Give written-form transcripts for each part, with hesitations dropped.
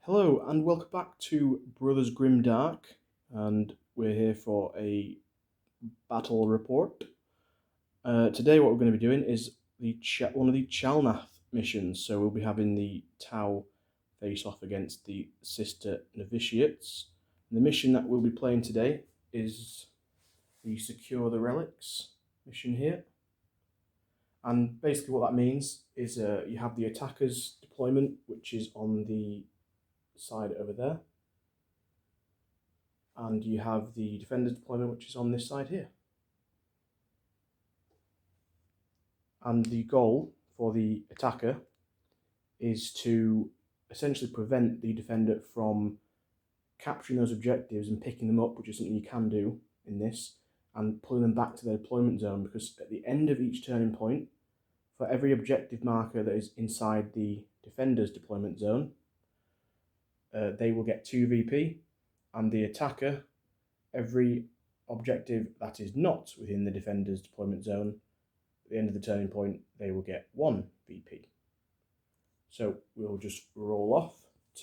Hello and welcome back to Brothers Grimdark, and we're here for a battle report. Today what we're going to be doing is one of the Chalnath missions, so we'll be having the Tau face off against the sister Novitiates. And the mission that we'll be playing today is the Secure the Relics mission here. And basically what that means is you have the attackers deployment, which is on the side over there, and you have the defenders deployment, which is on this side here. And the goal for the attacker is to essentially prevent the defender from capturing those objectives and picking them up, which is something you can do in this, and pulling them back to their deployment zone, because at the end of each turning point, for every objective marker that is inside the defender's deployment zone, they will get 2 VP, and the attacker, every objective that is not within the defender's deployment zone, at the end of the turning point, they will get 1 VP. So we'll just roll off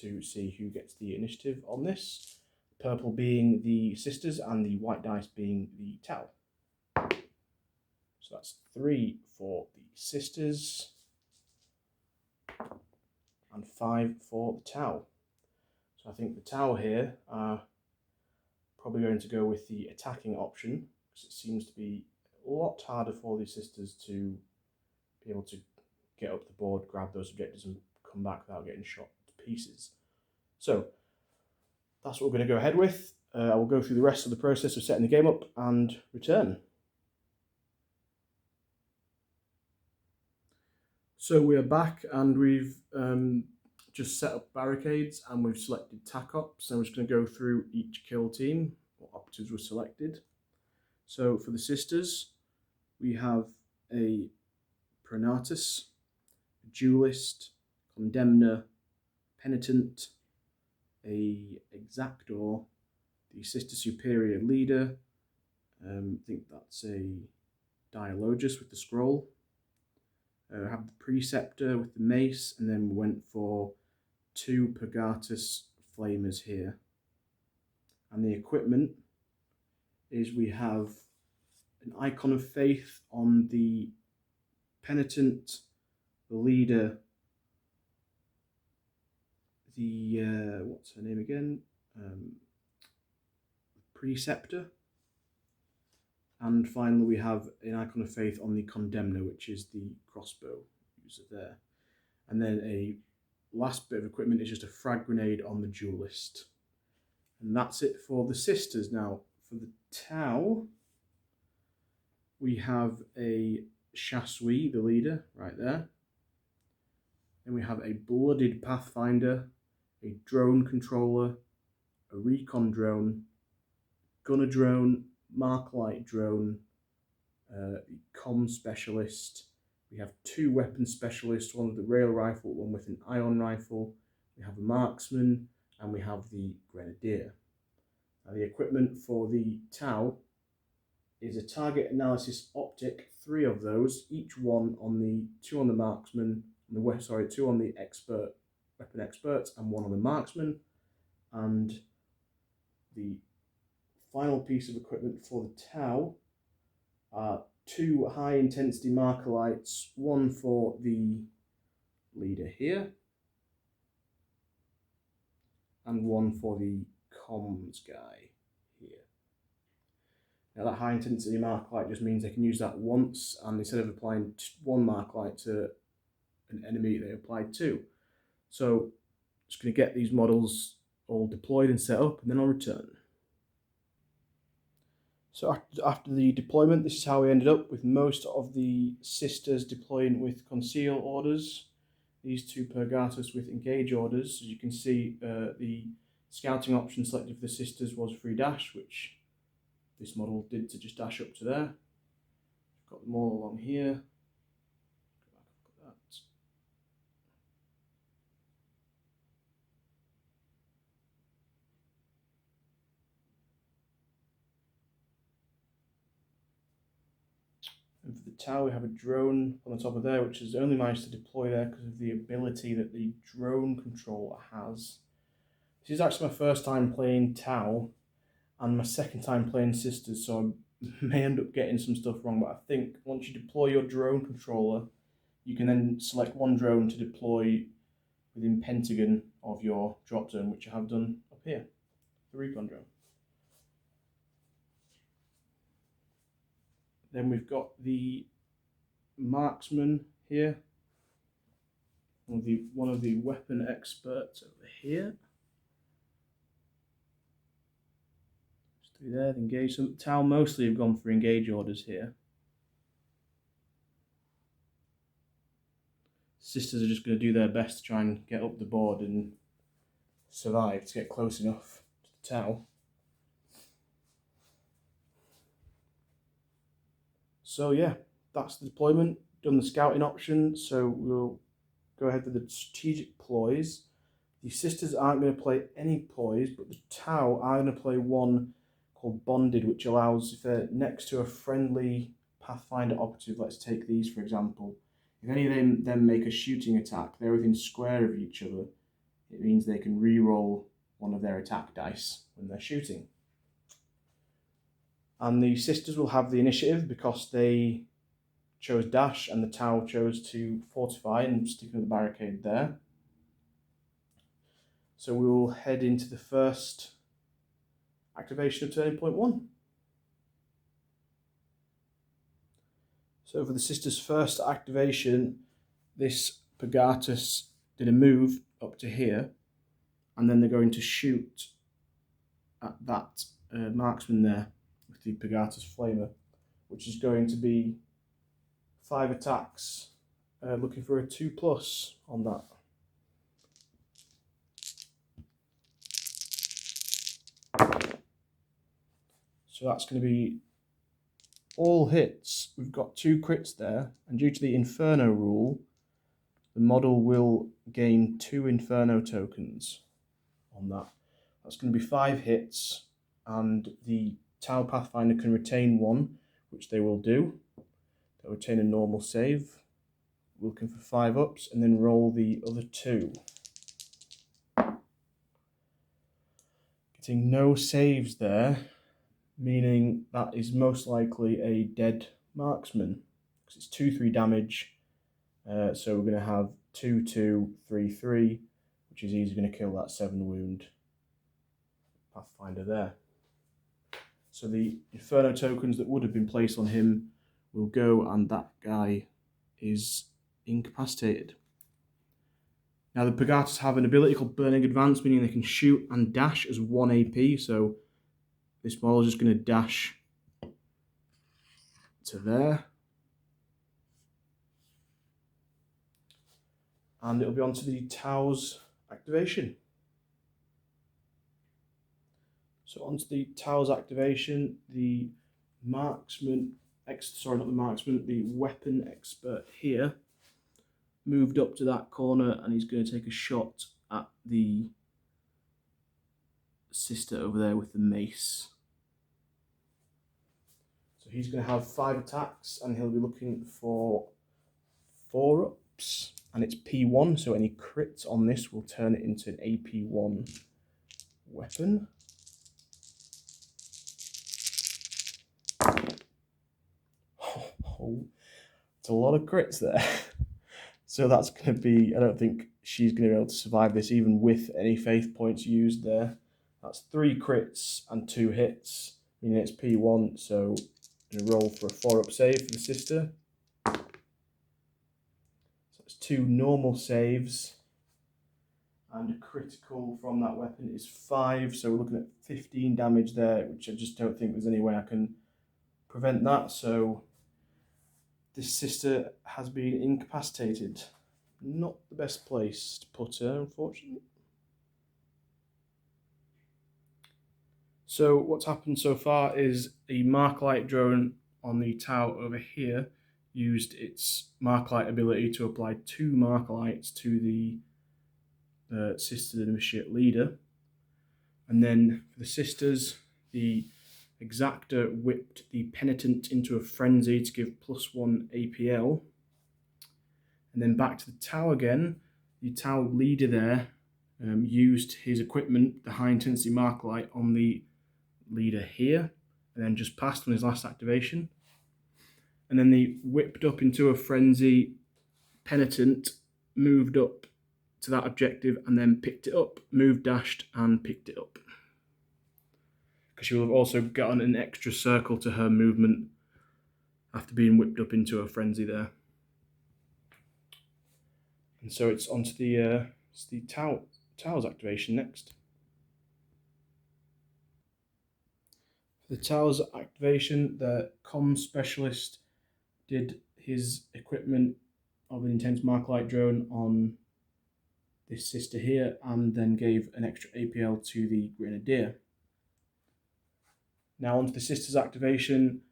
to see who gets the initiative on this. Purple being the sisters and the white dice being the Tau. So that's 3 for the sisters and 5 for the Tau. So I think the Tau here are probably going to go with the attacking option, because it seems to be a lot harder for the sisters to be able to get up the board, grab those objectives and come back without getting shot to pieces. So that's what we're going to go ahead with. I will go through the rest of the process of setting the game up and return. So we're back, and we've just set up barricades, and we've selected TAC ops. So we're just going to go through each kill team. What operatives were selected. So for the sisters, we have a Pronatus, a Duelist, Condemner, Penitent, a Exactor, the Sister Superior Leader. I think that's a Dialogus with the scroll. Have the Preceptor with the mace, and then we went for 2 Purgatus Flamers here. And the equipment is we have an Icon of Faith on the Penitent, the Leader, the, what's her name again? Preceptor. And finally we have an Icon of Faith on the Condemner, which is the crossbow user there. And then a last bit of equipment is just a frag grenade on the Duelist. And that's it for the sisters. Now, for the Tau, we have a Chasui, the leader, right there. Then we have a blooded Pathfinder, a drone controller, a recon drone, gunner drone, Marklight drone, the comm specialist. We have 2 weapon specialists, one with the rail rifle, one with an ion rifle. We have a marksman, and we have the grenadier. Now the equipment for the Tau is a target analysis optic, 3 of those, each one on the 2 on the marksman, 2 on the expert weapon experts, and 1 on the marksman. And the final piece of equipment for the Tau are 2 high intensity marker lights, 1 for the leader here, and 1 for the comms guy here. Now that high intensity mark light just means they can use that once, and instead of applying 1 mark light to an enemy, they apply 2. So just going to get these models all deployed and set up, and then I'll return. So after the deployment, this is how we ended up, with most of the sisters deploying with conceal orders, these 2 Purgatus with engage orders. As you can see, the scouting option selected for the sisters was free dash, which this model did to just dash up to there. Got them all along here. And for the Tau, we have a drone on the top of there, which has only managed to deploy there because of the ability that the drone controller has. This is actually my first time playing Tau and my second time playing Sisters, so I may end up getting some stuff wrong, but I think once you deploy your drone controller, you can then select one drone to deploy within Pentagon of your drop zone, which I have done up here, the recon drone. Then we've got the marksman here, one of the weapon experts over here. Just through there, engage them. Tau mostly have gone for engage orders here. Sisters are just going to do their best to try and get up the board and survive to get close enough to the Tau. So yeah, that's the deployment. Done the scouting option, so we'll go ahead with the strategic ploys. The Sisters aren't going to play any ploys, but the Tau are going to play one called Bonded, which allows, if they're next to a friendly Pathfinder operative, let's take these for example, if any of them make a shooting attack, they're within square of each other, it means they can re-roll one of their attack dice when they're shooting. And the Sisters will have the initiative because they chose dash and the Tau chose to fortify and stick with the barricade there. So we will head into the first activation of turning point 1. So for the Sisters' first activation, this Pagatus did a move up to here, and then they're going to shoot at that marksman there with the Pagatus Flamer, which is going to be 5 attacks, looking for a 2+ on that. So that's going to be all hits. We've got 2 crits there, and due to the Inferno rule, the model will gain 2 Inferno tokens on that. That's going to be 5 hits, and the Tau Pathfinder can retain 1, which they will do. They'll retain a normal save, looking for 5 ups, and then roll the other 2. Getting no saves there, meaning that is most likely a dead marksman, because it's 2/3 damage, so we're going to have 2/2, 3/3, which is easily going to kill that 7 wound Pathfinder there. So the Inferno tokens that would have been placed on him will go, and that guy is incapacitated. Now the Pagatus have an ability called Burning Advance, meaning they can shoot and dash as 1 AP, so this model is just going to dash to there. And it'll be on to the Tau's activation. So onto the Tau's activation, the marksman, the weapon expert here moved up to that corner, and he's going to take a shot at the Sister over there with the mace. So he's going to have 5 attacks, and he'll be looking for 4 ups, and it's P1, so any crits on this will turn it into an AP1 weapon. Oh, it's a lot of crits there. So that's going to be, I don't think she's going to be able to survive this even with any faith points used there. That's 3 crits and 2 hits, meaning it's P1, so I'm going to roll for a 4-up save for the Sister. So it's 2 normal saves, and a critical from that weapon is 5, so we're looking at 15 damage there, which I just don't think there's any way I can prevent that, so this Sister has been incapacitated. Not the best place to put her, unfortunately. So what's happened so far is a Marklight drone on the Tau over here used its Marklight ability to apply 2 Marklights to the Sister, the Novitiate leader. And then for the Sisters, the Exactor whipped the Penitent into a frenzy to give +1 APL. And then back to the Tau again, the Tau leader there used his equipment, the high intensity mark light, on the leader here, and then just passed on his last activation. And then they whipped up into a frenzy. Penitent moved up to that objective and then picked it up, moved, dashed, and picked it up. Because she will have also gotten an extra circle to her movement after being whipped up into a frenzy there. And so it's onto the Towers activation next. For the Towers activation, the comms specialist did his equipment of an intense mark light drone on this sister here, and then gave an extra APL to the Grenadier. Now onto the sister's activation.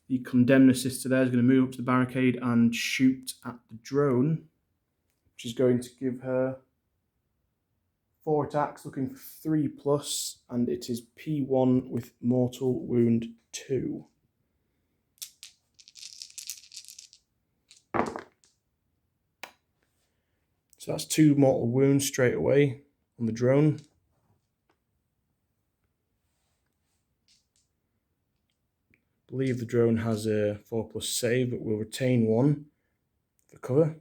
The Condemner sister there is going to move up to the barricade and shoot at the drone, which is going to give her 4 attacks, looking for 3+, and it is P1 with mortal wound 2. So that's 2 mortal wounds straight away on the drone. I believe the drone has a 4+ save, but we'll retain 1 for cover.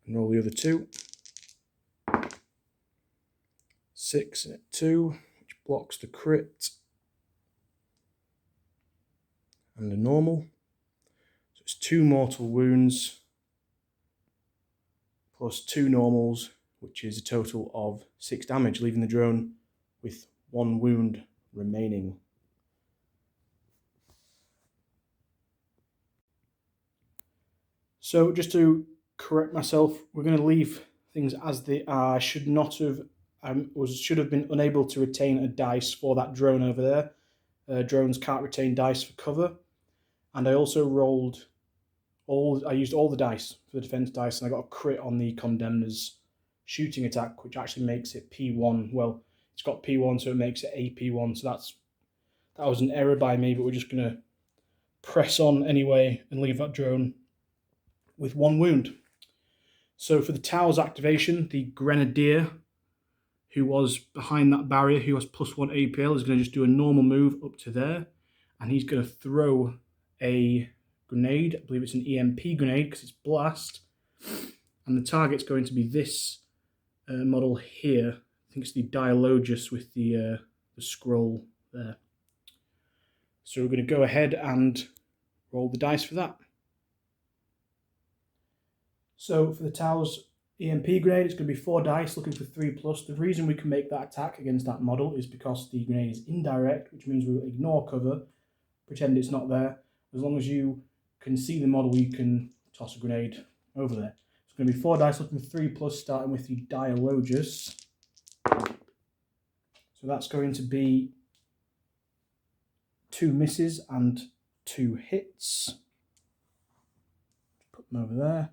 And roll the other 2. 6 and a 2, which blocks the crit. And a normal. So it's 2 mortal wounds plus 2 normals, which is a total of 6 damage, leaving the drone with 1 wound remaining. So just to correct myself, we're going to leave things as they are. I should not have, should have been unable to retain a dice for that drone over there. Drones can't retain dice for cover. And I also I used all the dice for the defense dice, and I got a crit on the Condemner's shooting attack, which actually makes it P1. Well, it's got P1, so it makes it AP1. So that was an error by me, but we're just going to press on anyway and leave that drone with 1 wound. So for the Towers activation, the Grenadier, who was behind that barrier, who has +1 APL, is going to just do a normal move up to there, and he's going to throw a grenade. I believe it's an EMP grenade because it's blast, and the target's going to be this model here. I think it's the Dialogus with the scroll there. So we're going to go ahead and roll the dice for that. So for the Towers EMP grenade, it's going to be 4 dice, looking for 3+. The reason we can make that attack against that model is because the grenade is indirect, which means we'll ignore cover, pretend it's not there. As long as you can see the model, you can toss a grenade over there. It's going to be 4 dice, looking for 3+, starting with the Dialogus. So that's going to be 2 misses and 2 hits. Put them over there.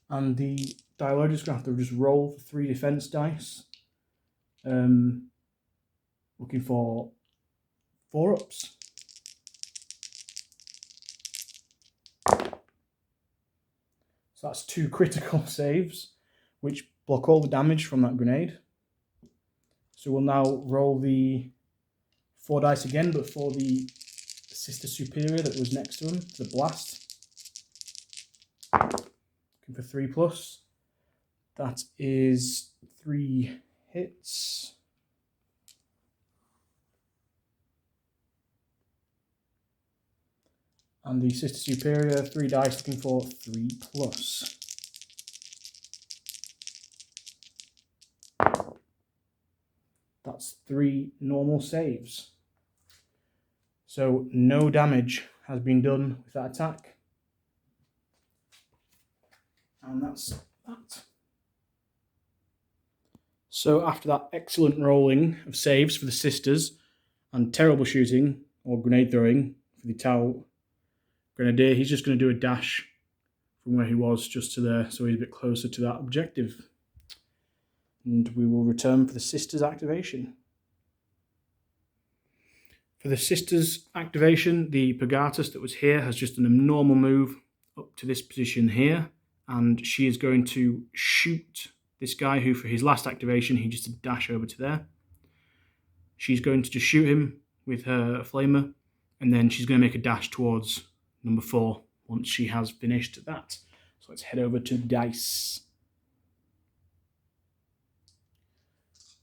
And the Dialogus is going to have to just roll for 3 defense dice. Looking for 4-ups. So that's 2 critical saves, which block all the damage from that grenade. So we'll now roll the 4 dice again, but for the Sister Superior that was next to him, the blast. Looking for 3+. That is 3 hits. And the Sister Superior, 3 dice, looking for 3+. That's 3 normal saves. So no damage has been done with that attack. And that's that. So after that excellent rolling of saves for the sisters and terrible shooting or grenade throwing for the Tau Grenadier, he's just going to do a dash from where he was just to there, so he's a bit closer to that objective. And we will return for the sisters activation. For the sisters activation, the Pagatus that was here has just done a normal move up to this position here, and she is going to shoot this guy who, for his last activation, he just did dash over to there. She's going to just shoot him with her flamer, and then she's going to make a dash towards number 4 once she has finished that. So let's head over to the dice.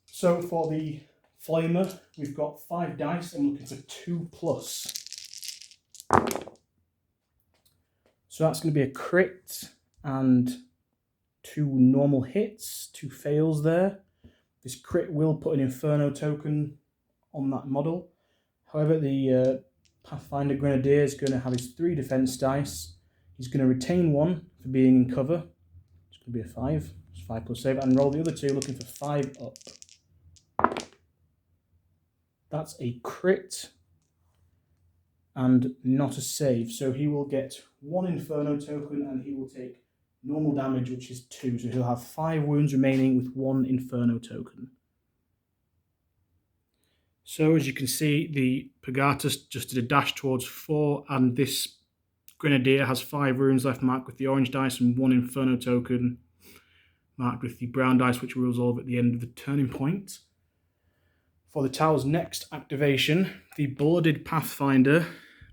So for the flamer, we've got 5 dice and we're looking for 2+. So that's going to be a crit and 2 normal hits, 2 fails there. This crit will put an Inferno token on that model. However, the Pathfinder Grenadier is going to have his 3 defense dice. He's going to retain 1 for being in cover. It's going to be a 5. It's 5+ save. And roll the other 2, looking for 5 up. That's a crit and not a save. So he will get 1 Inferno token and he will take normal damage, which is 2. So he'll have 5 wounds remaining with 1 Inferno token. So as you can see, the Pagatus just did a dash towards 4, and this Grenadier has 5 runes left marked with the orange dice and 1 Inferno token marked with the brown dice, which will resolve at the end of the turning point. For the Tau's next activation, the Blooded Pathfinder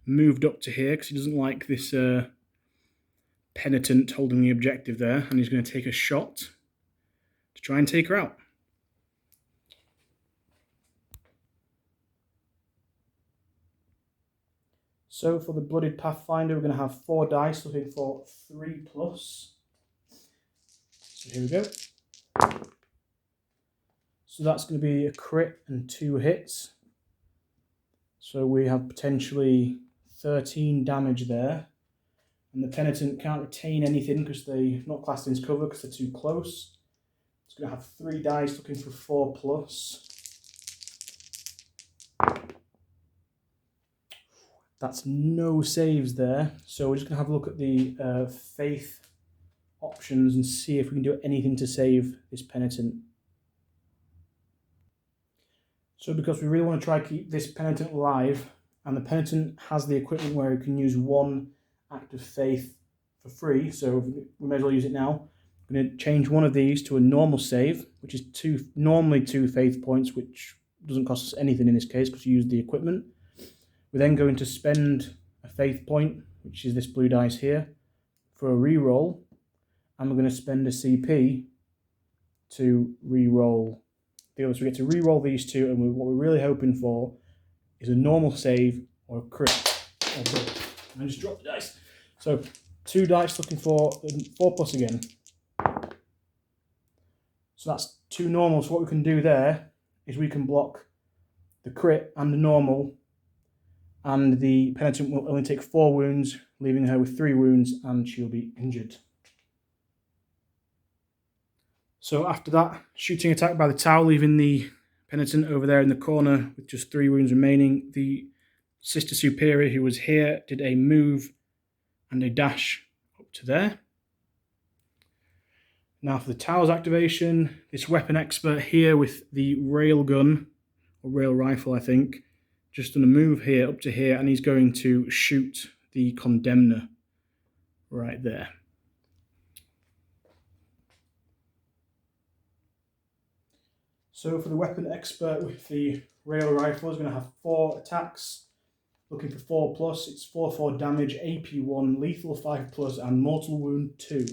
moved up to here because he doesn't like this Penitent holding the objective there, and he's going to take a shot to try and take her out. So for the Blooded Pathfinder, we're going to have 4 dice looking for 3+. So here we go. So that's going to be a crit and 2 hits. So we have potentially 13 damage there. And the Penitent can't retain anything because they're not classed in cover because they're too close. It's going to have 3 dice looking for 4+. That's no saves there. So we're just going to have a look at the faith options and see if we can do anything to save this Penitent. So because we really want to try to keep this Penitent alive, and the Penitent has the equipment where he can use 1 act of faith for free, so we may as well use it now. I'm going to change one of these to a normal save, which is normally 2 faith points, which doesn't cost us anything in this case because you use the equipment. We're then going to spend a faith point, which is this blue dice here, for a reroll, and we're going to spend a CP to reroll the others. So we get to reroll these 2, and what we're really hoping for is a normal save or a crit. And I just drop the dice. So 2 dice looking for 4+ again. So that's 2 normals. So what we can do there is we can block the crit and the normal, and the Penitent will only take 4 wounds, leaving her with 3 wounds, and she'll be injured. So after that shooting attack by the Tau, leaving the Penitent over there in the corner with just 3 wounds remaining, the Sister Superior, who was here, did a move and a dash up to there. Now for the Tau's activation, this weapon expert here with the railgun, or rail rifle I think, just done a move here up to here, and he's going to shoot the Condemner right there. So for the weapon expert with the rail rifle, he's going to have 4 attacks, looking for 4+. It's 4 damage, AP 1, lethal 5+, and mortal wound 2.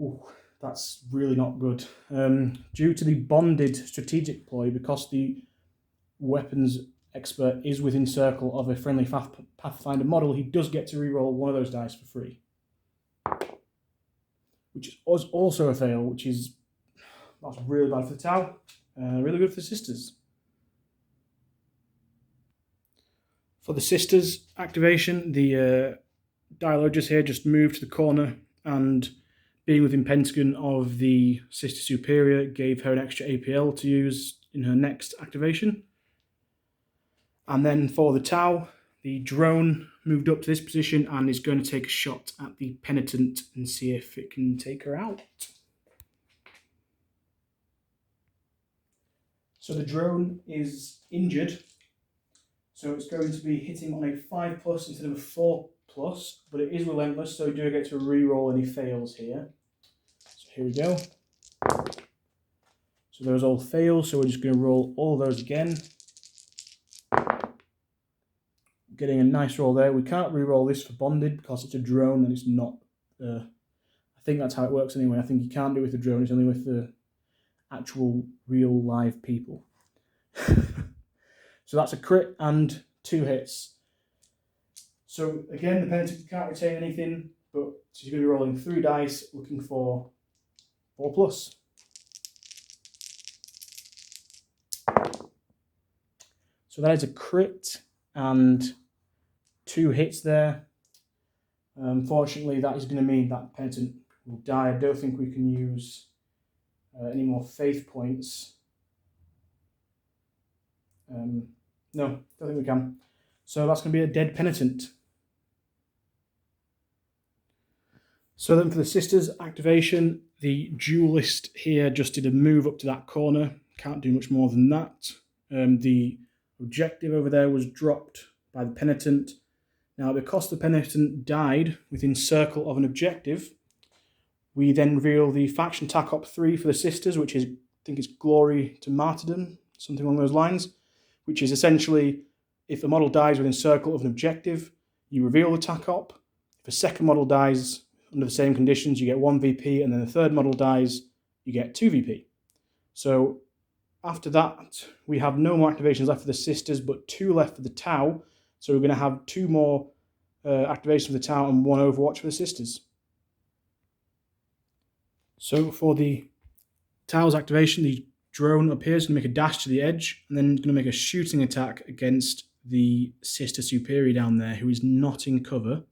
Ooh, that's really not good. Due to the bonded strategic ploy, because the weapons expert is within circle of a friendly Pathfinder model, he does get to reroll 1 of those dice for free. Which is also a fail, that's really bad for the Tau, really good for the Sisters. For the Sisters activation, the Dialogist here just moved to the corner, and being within Pentagon of the Sister Superior gave her an extra APL to use in her next activation. And then for the Tau, the drone moved up to this position and is going to take a shot at the Penitent and see if it can take her out. So the drone is injured, so it's going to be hitting on a 5+ instead of a 4+ plus, but it is relentless, so we do get to re-roll any fails here. So here we go. So those all fail, so we're just going to roll all of those again. Getting a nice roll there. We can't re-roll this for bonded because it's a drone and it's not... I think that's how it works anyway. I think you can't do it with the drone, it's only with the actual real live people. So that's a crit and 2 hits. So again, the penitent can't retain anything, but she's going to be rolling 3 dice looking for 4 plus. So that is a crit and 2 hits there. Unfortunately, that is going to mean that penitent will die. I don't think we can use any more faith points. No, don't think we can. So that's going to be a dead penitent. So then for the sisters activation, the duelist here just did a move up to that corner. Can't do much more than that. The objective over there was dropped by the penitent. Now, because the penitent died within circle of an objective, we then reveal the faction TACOP 3 for the sisters, which is, I think it's Glory to Martyrdom, something along those lines, which is essentially if a model dies within circle of an objective, you reveal the TACOP. If a second model dies under the same conditions, you get 1 VP, and then the third model dies, you get 2 VP. So after that, we have no more activations left for the sisters, but 2 left for the Tau. So we're going to have 2 more activations for the Tau and 1 Overwatch for the sisters. So for the Tau's activation, the drone appears to make a dash to the edge and then going to make a shooting attack against the sister superior down there, who is not in cover.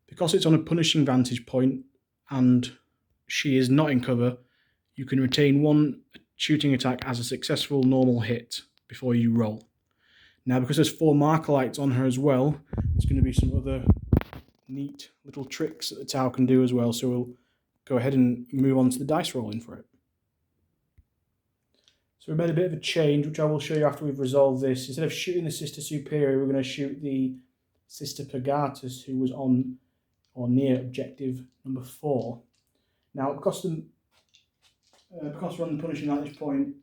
Because it's on a punishing vantage point and she is not in cover, you can retain 1 shooting attack as a successful normal hit before you roll. Now, because there's 4 Markalites on her as well, there's going to be some other neat little tricks that the Tau can do as well, so we'll go ahead and move on to the dice rolling for it. So we made a bit of a change, which I will show you after we've resolved this. Instead of shooting the Sister Superior, we're going to shoot the Sister Purgatus, who was on or near objective number 4. Now, because we're on the punishing at this point,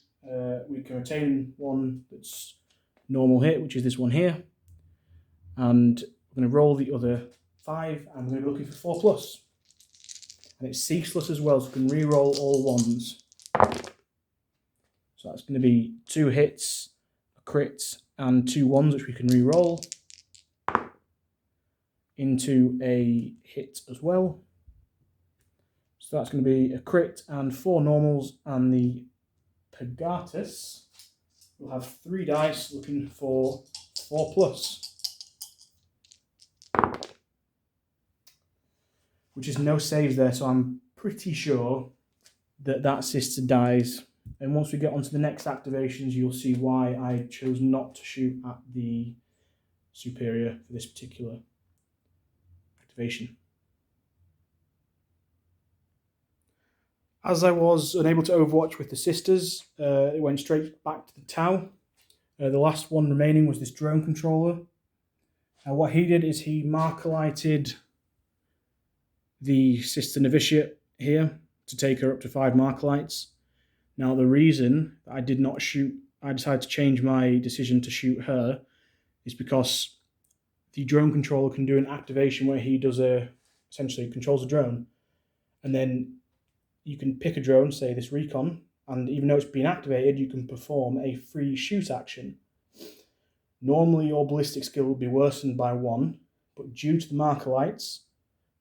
we can retain 1 that's normal hit, which is this one here. And we're going to roll the other 5, and we're going to be looking for 4 plus. And it's ceaseless as well, so we can re-roll all 1s. So that's going to be 2 hits, a crit, and 2 1s, which we can re-roll into a hit as well. So that's going to be a crit and 4 normals, and the Purgatus will have 3 dice looking for 4 plus. Which is no saves there, so I'm pretty sure that that sister dies. And once we get onto the next activations, you'll see why I chose not to shoot at the superior for this particular activation. As I was unable to overwatch with the sisters, it went straight back to the Tau. The last one remaining was this drone controller. What he did is he Markalited the Sister Novitiate here to take her up to 5 Markalites. Now, the reason that I did not shoot, I decided to change my decision to shoot her, is because the drone controller can do an activation where he does essentially controls a drone, and then you can pick a drone, say this recon, and even though it's been activated, you can perform a free shoot action. Normally, your ballistic skill will be worsened by 1, but due to the Markalites,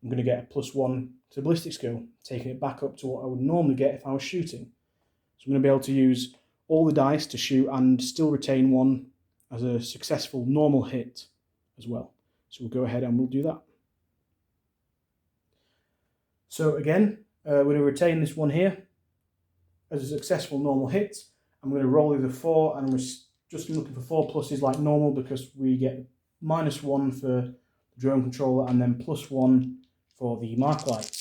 I'm going to get a +1 to ballistic skill, taking it back up to what I would normally get if I was shooting. So I'm going to be able to use all the dice to shoot and still retain 1 as a successful normal hit as well. So we'll go ahead and we'll do that. So again, we're going to retain this one here as a successful normal hit. I'm going to roll either 4, and we're just looking for 4 pluses like normal, because we get -1 for the drone controller and then +1 for the Markalites.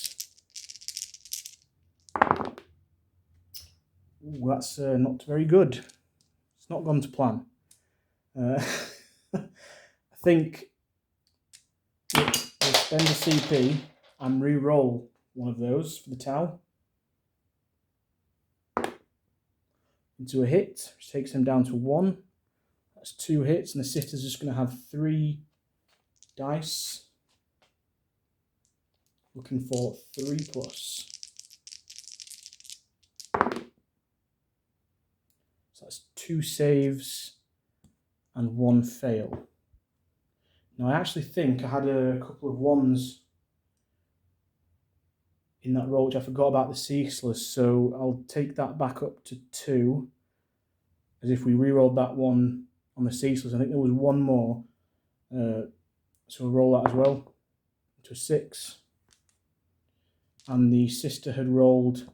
Ooh, that's not very good. It's not gone to plan. I think spend a CP and re-roll one of those for the Tau into a hit, which takes them down to 1. That's 2 hits, and the sister's just going to have 3 dice, looking for 3+. So that's 2 saves and 1 fail. Now I actually think I had a couple of 1s in that roll, which I forgot about the ceaseless, so I'll take that back up to 2, as if we re-rolled that 1 on the ceaseless. I think there was 1 more, so we'll roll that as well, to a 6. And the sister had rolled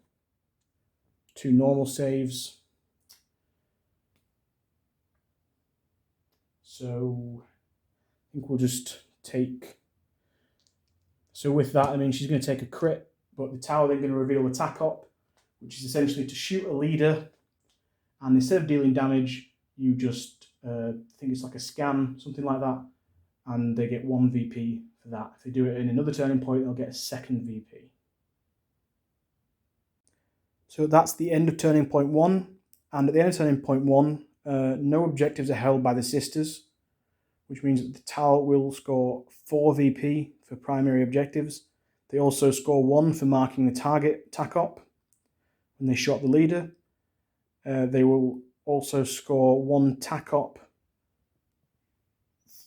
2 normal saves, so I think we'll just take, so with that, I mean, she's going to take a crit, but the Tau then going to reveal the TAC-op, which is essentially to shoot a leader, and instead of dealing damage, you just, I think it's like a scan, something like that, and they get 1 VP for that. If they do it in another turning point, they'll get a 2nd VP. So that's the end of turning point 1, and at the end of turning point 1, no objectives are held by the sisters, which means that the Tau will score 4 VP for primary objectives. They also score 1 for marking the target TAC-op when they shot the leader. They will also score 1 TAC-op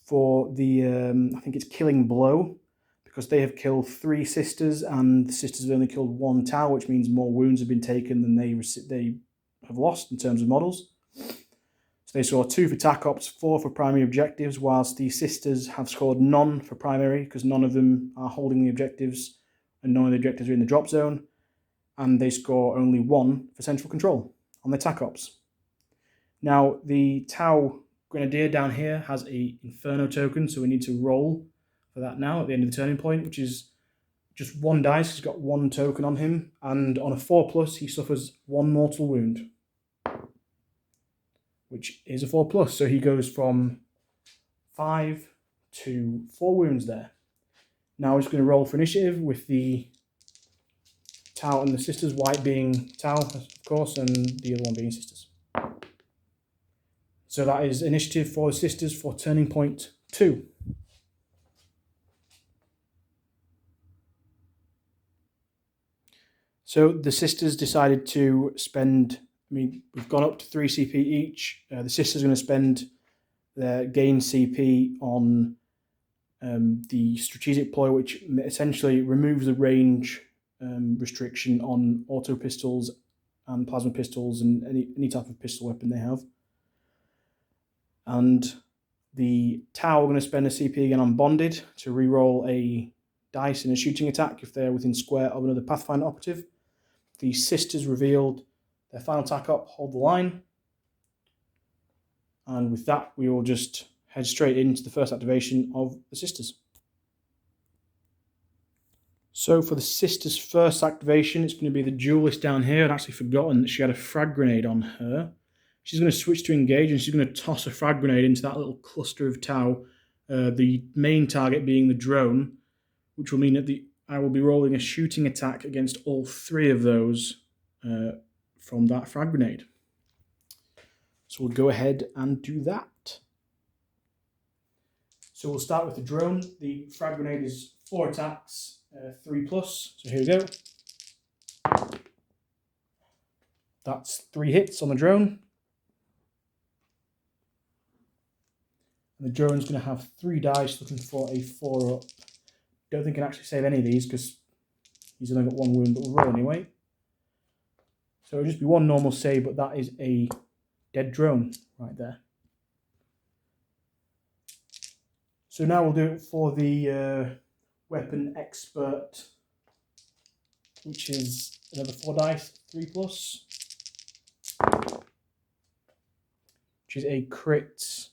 for the, I think it's killing blow, because they have killed 3 sisters and the sisters have only killed 1 Tau, which means more wounds have been taken than they have lost in terms of models. So they score 2 for TAC-ops, 4 for primary objectives, whilst the sisters have scored none for primary, because none of them are holding the objectives and none of the objectives are in the drop zone. And they score only 1 for central control on their TAC-ops. Now, the Tau Grenadier down here has a Inferno token, so we need to roll for that now at the end of the turning point, which is just 1 dice. He's got 1 token on him, and on a 4+, he suffers 1 mortal wound, which is a 4+, so he goes from 5 to 4 wounds there. Now we're just going to roll for initiative with the Tau and the sisters, white being Tau, of course, and the other one being sisters. So that is initiative for the sisters for turning point 2. So the sisters decided to spend, I mean, we've gone up to 3 CP each. The sisters are going to spend their gain CP on the strategic ploy, which essentially removes the range restriction on auto pistols and plasma pistols and any type of pistol weapon they have. And the Tau are going to spend a CP again on bonded to re-roll a dice in a shooting attack if they're within square of another Pathfinder operative. The sisters revealed their final TAC-op, hold the line. And with that, we will just head straight into the first activation of the sisters. So for the sisters' first activation, it's going to be the duelist down here. I'd actually forgotten that she had a frag grenade on her. She's going to switch to engage, and she's going to toss a frag grenade into that little cluster of Tau, the main target being the drone, which will mean that I will be rolling a shooting attack against all 3 of those from that frag grenade. So we'll go ahead and do that. So we'll start with the drone. The frag grenade is 4 attacks, 3+. So here we go. That's 3 hits on the drone. And the drone's going to have 3 dice looking for a 4-up. Don't think I can actually save any of these because he's only got 1 wound, but we'll roll anyway. So it'll just be 1 normal save, but that is a dead drone right there. So now we'll do it for the weapon expert, which is another 4 dice, 3+, which is a crit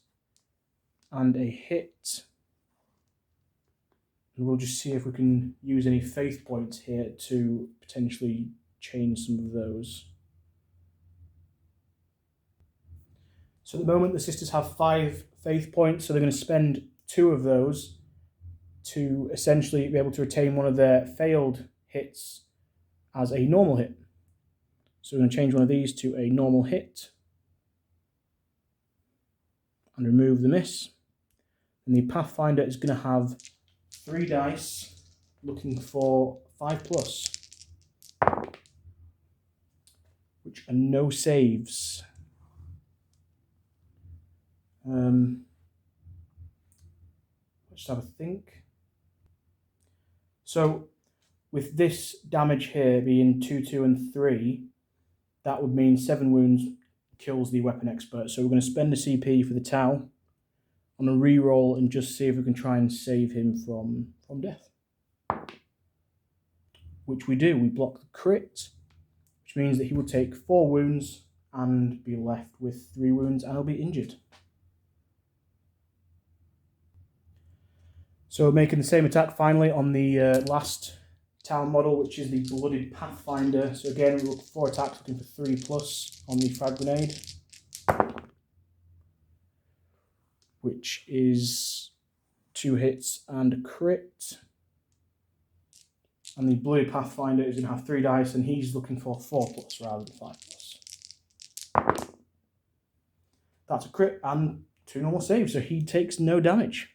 and a hit. And we'll just see if we can use any faith points here to potentially change some of those. So at the moment the sisters have 5 faith points, so they're going to spend 2 of those to essentially be able to retain one of their failed hits as a normal hit. So we're going to change one of these to a normal hit and remove the miss. And the Pathfinder is going to have 3 dice looking for 5+, which are no saves. Let's have a think. So with this damage here being 2, 2, and 3, that would mean 7 wounds kills the weapon expert. So we're going to spend a CP for the Tau on a reroll and just see if we can try and save him from death. Which we do. We block the crit, which means that he will take 4 wounds and be left with 3 wounds and he'll be injured. So we're making the same attack finally on the last Tau model, which is the Blooded Pathfinder. So again, we look for 4 attacks, looking for 3+ on the frag grenade, which is 2 hits and a crit. And the Blooded Pathfinder is going to have 3 dice, and he's looking for 4+ rather than 5+. That's a crit and 2 normal saves, so he takes no damage.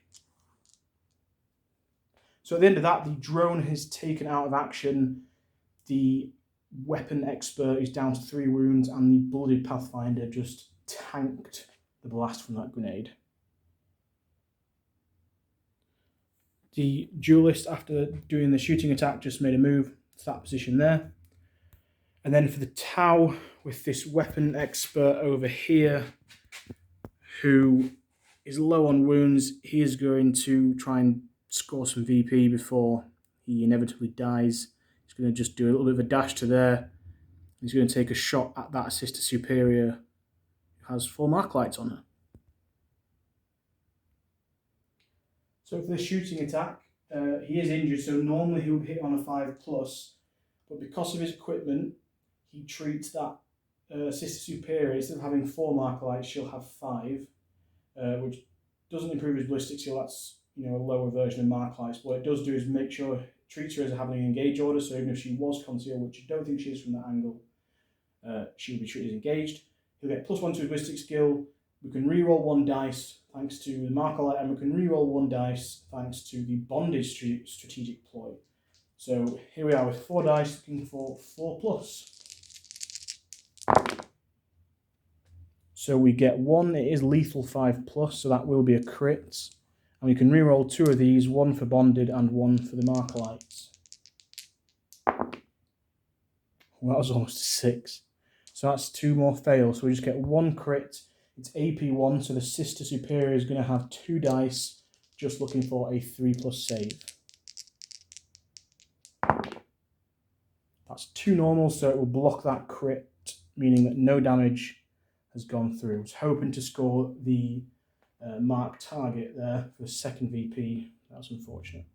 So at the end of that, the drone has taken out of action. The weapon expert is down to 3 wounds, and the Blooded Pathfinder just tanked the blast from that grenade. The duelist, after doing the shooting attack, just made a move to that position there. And then for the Tau, with this weapon expert over here, who is low on wounds, he is going to try and score some VP before he inevitably dies. He's going to just do a little bit of a dash to there. He's going to take a shot at that Sister Superior who has 4 mark lights on her. So for the shooting attack, he is injured, so normally he would hit on a 5+, but because of his equipment, he treats that Sister Superior, instead of having 4 mark lights, she'll have 5, which doesn't improve his ballistic skill. That's a lower version of mark lights. What it does do is make sure it treats her as having an engage order, so even if she was concealed, which I don't think she is from that angle, she'll be treated as engaged. He'll get +1 to his ballistic skill. We can reroll 1 dice thanks to the marker light, and we can reroll 1 dice thanks to the bonded strategic ploy. So here we are with 4 dice looking for 4+. So we get 1, it is lethal 5+, so that will be a crit. And we can reroll 2 of these, 1 for bonded and 1 for the marker lights. Well, that was almost a 6. So that's 2 more fails. So we just get 1 crit. It's AP1, so the Sister Superior is going to have 2 dice, just looking for a 3+ save. That's 2 normals, so it will block that crit, meaning that no damage has gone through. I was hoping to score the marked target there for the second VP. That was unfortunate.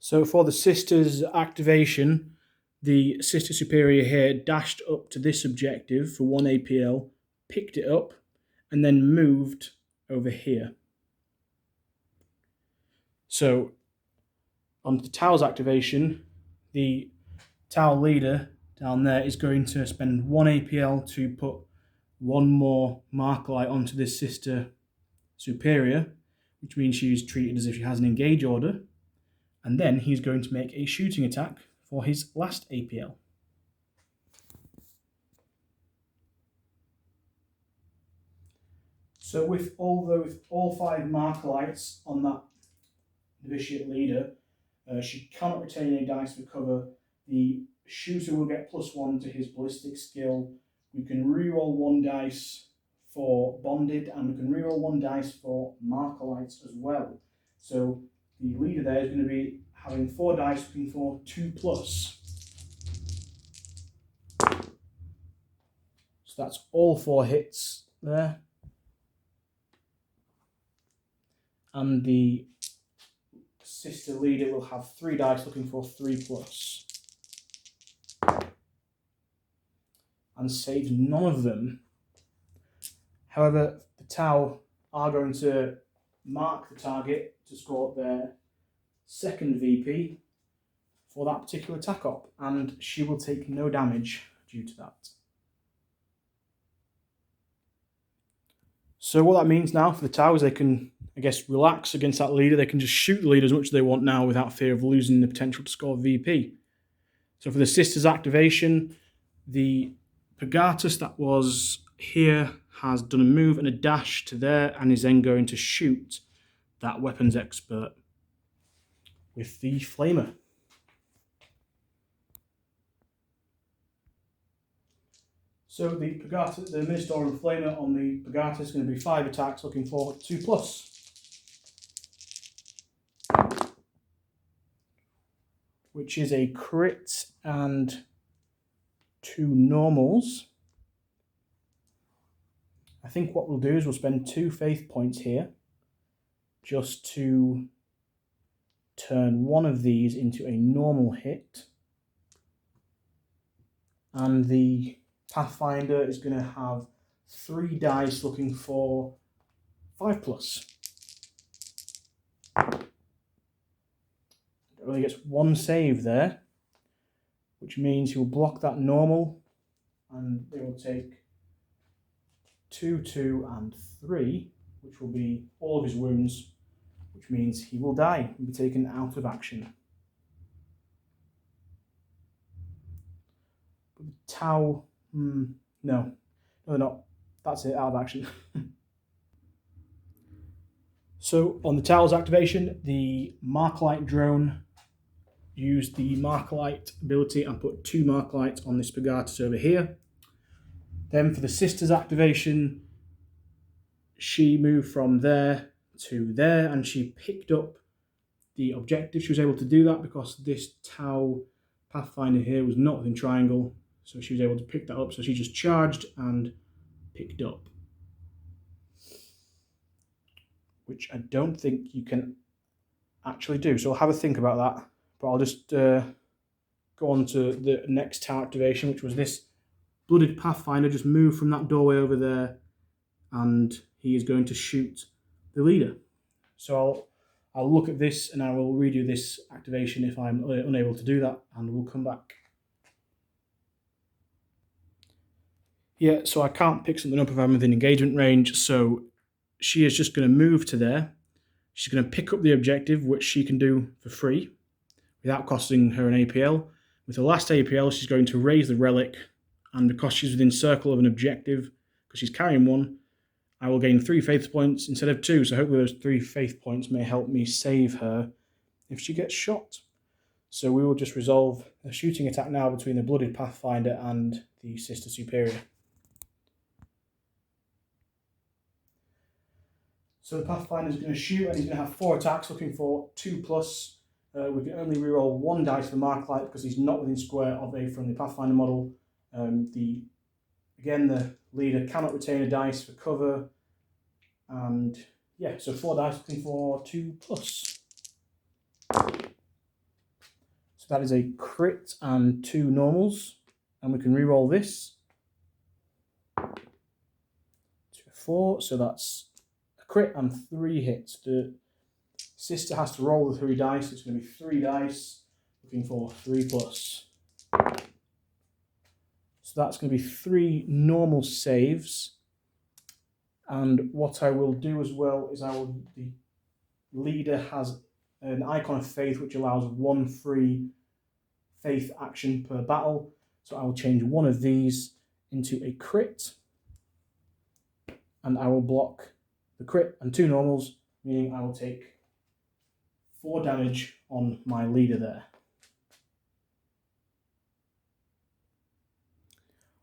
So for the Sister's activation, the Sister Superior here dashed up to this objective for 1 APL, picked it up, and then moved over here. So on the Tau's activation, the Tau leader down there is going to spend 1 APL to put 1 more marker light onto this Sister Superior, which means she's treated as if she has an engage order, and then he's going to make a shooting attack for his last APL. So with all 5 marker lights on that Novitiate leader, she cannot retain any dice for cover. The shooter will get +1 to his ballistic skill. We can reroll 1 dice for bonded, and we can reroll 1 dice for marker lights as well. So the leader there is going to be having 4 dice looking for 2+. So that's all 4 hits there. And the Sister leader will have 3 dice looking for 3+. And saves none of them. However, the Tau are going to mark the target to score their second VP for that particular attack op, and she will take no damage due to that. So what that means now for the towers, they can, I guess, relax against that leader. They can just shoot the leader as much as they want now without fear of losing the potential to score VP. So for the Sisters activation, the Pagatus that was here has done a move and a dash to there and is then going to shoot that weapons expert with the Flamer. So the Pagatus, the Ministorial Flamer on the Pagatus is going to be 5 attacks, looking for 2+. Which is a crit and 2 normals. I think what we'll do is we'll spend 2 faith points here just to turn one of these into a normal hit. And the Pathfinder is going to have 3 dice looking for 5+. It only gets 1 save there, which means he will block that normal, and they will take 2, 2, and 3, which will be all of his wounds, which means he will die and be taken out of action. But the Tau, no, they're not. That's it, out of action. So on the Tau's activation, the Marklight drone used the Marklight ability and put 2 Marklights on this Pagatus over here. Then for the Sisters activation, she moved from there to there and she picked up the objective. She was able to do that because this Tau Pathfinder here was not within triangle, so she was able to pick that up. So she just charged and picked up, which I don't think you can actually do. So I'll have a think about that, but I'll just go on to the next Tau activation, which was this Blooded Pathfinder just moved from that doorway over there, and he is going to shoot the leader. So I'll look at this and I will redo this activation if I'm unable to do that, and we'll come back. Yeah, so I can't pick something up if I'm within engagement range, so she is just going to move to there. She's going to pick up the objective, which she can do for free without costing her an APL. With the last APL, she's going to raise the relic, and because she's within circle of an objective, because she's carrying one, I will gain 3 faith points instead of 2, so hopefully those 3 faith points may help me save her if she gets shot. So we will just resolve a shooting attack now between the Blooded Pathfinder and the Sister Superior. So the Pathfinder is going to shoot and he's going to have 4 attacks looking for 2+. We can only reroll 1 dice for Marklight because he's not within square of a friendly Pathfinder model. Again, the leader cannot retain a dice for cover. And yeah, so 4 dice looking for 2+. So that is a crit and 2 normals. And we can reroll this. 2, 4, so that's a crit and 3 hits. The Sister has to roll the 3 dice. It's going to be 3 dice looking for 3+. So that's going to be 3 normal saves. And what I will do as well is the leader has an Icon of Faith which allows 1 free faith action per battle. So I will change one of these into a crit. And I will block the crit and 2 normals, meaning I will take 4 damage on my leader there.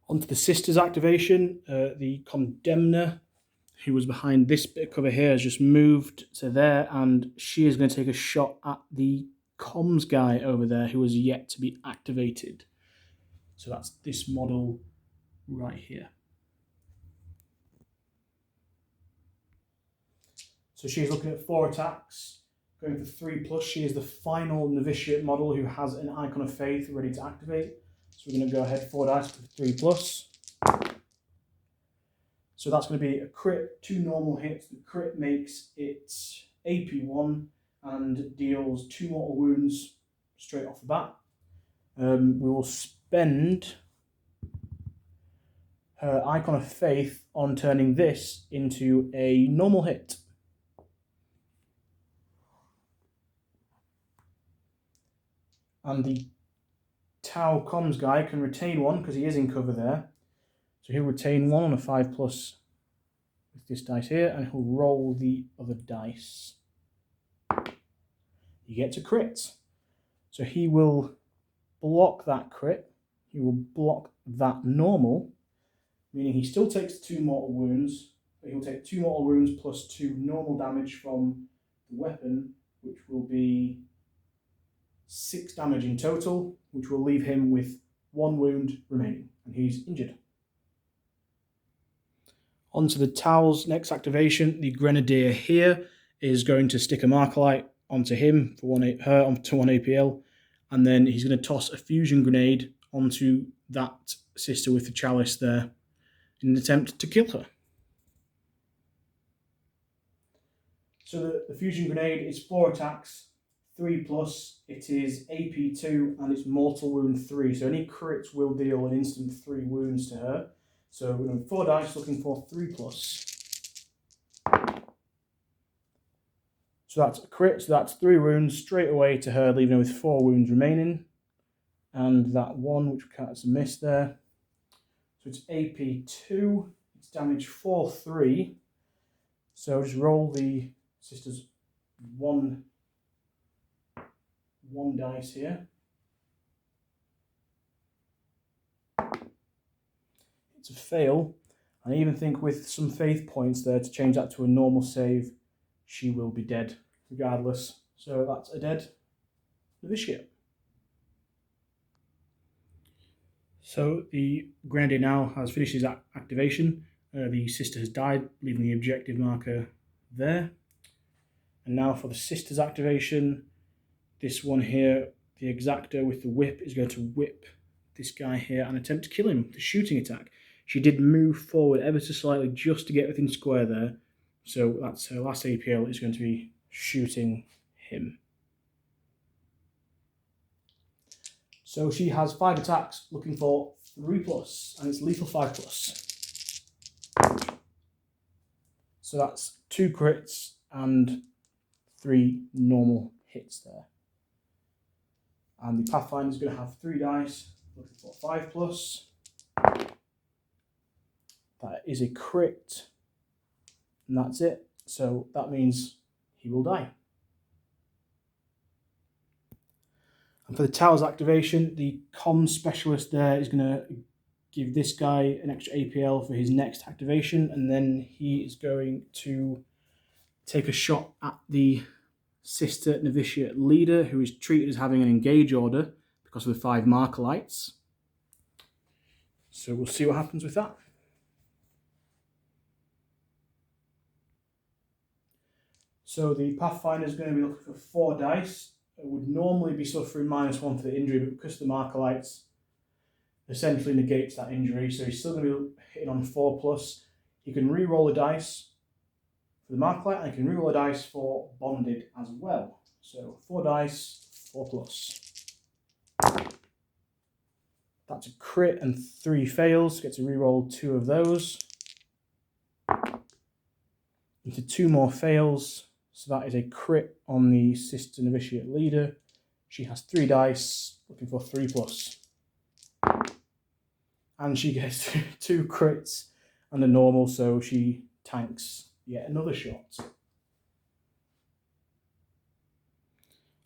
Onto the Sisters activation, the Condemner, who was behind this bit of cover here, has just moved to there, and she is going to take a shot at the comms guy over there who has yet to be activated. So that's this model right here. So she's looking at 4 attacks, going for 3+. She is the final Novitiate model who has an Icon of Faith ready to activate. So we're going to go ahead 4 dice for 3+. So that's going to be a crit, 2 normal hits. The crit makes it AP1 and deals 2 mortal wounds straight off the bat. We will spend her Icon of Faith on turning this into a normal hit. And the Tau Comms guy can retain 1 because he is in cover there. So he'll retain 1 on a 5+ with this dice here, and he'll roll the other dice. He gets a crit. So he will block that crit. He will block that normal, meaning he still takes 2 mortal wounds, but he'll take 2 mortal wounds plus 2 normal damage from the weapon, which will be 6 damage in total, which will leave him with 1 wound remaining, and he's injured. On to the Tau's next activation. The Grenadier here is going to stick a Markalite onto him for her onto 1 APL, and then he's going to toss a fusion grenade onto that sister with the chalice there in an attempt to kill her. So the fusion grenade is 4 attacks, 3+, it is AP2, and it's mortal wound 3. So any crits will deal an instant 3 wounds to her. So we're going to 4 dice looking for 3+. So that's a crit, so that's 3 wounds straight away to her, leaving her with 4 wounds remaining. And that 1, which we count as a miss there. So it's AP2, it's damage 4-3. So just roll the sister's one dice here. It's a fail. I even think with some faith points there to change that to a normal save, she will be dead regardless. So that's a dead novitiate. So the Grenadier now has finished his activation. The sister has died, leaving the objective marker there. And now for the sister's activation, this one here, the Exactor with the whip, is going to whip this guy here and attempt to kill him, the shooting attack. She did move forward ever so slightly just to get within square there. So that's her last APL, is going to be shooting him. So she has 5 attacks, looking for 3+, and it's lethal 5+. So that's 2 crits and 3 normal hits there. And the Pathfinder is going to have 3 dice, looking for 5+. That is a crit, and that's it. So that means he will die. And for the Tau's activation, the comms specialist there is going to give this guy an extra APL for his next activation, and then he is going to take a shot at the sister novitiate leader, who is treated as having an engage order because of the 5 Markalites. So we'll see what happens with that. So the Pathfinder is going to be looking for 4 dice. It would normally be suffering -1 for the injury, but because the Markalites essentially negates that injury, so he's still going to be hitting on 4+. He can re-roll a dice for the Markalite, and he can re-roll a dice for Bonded as well. So 4 dice, 4+. That's a crit and 3 fails. Gets to re-roll 2 of those. Into 2 more fails. So that is a crit on the sister novitiate leader. She has 3 dice, looking for 3+. And she gets 2 crits and a normal, so she tanks yet another shot.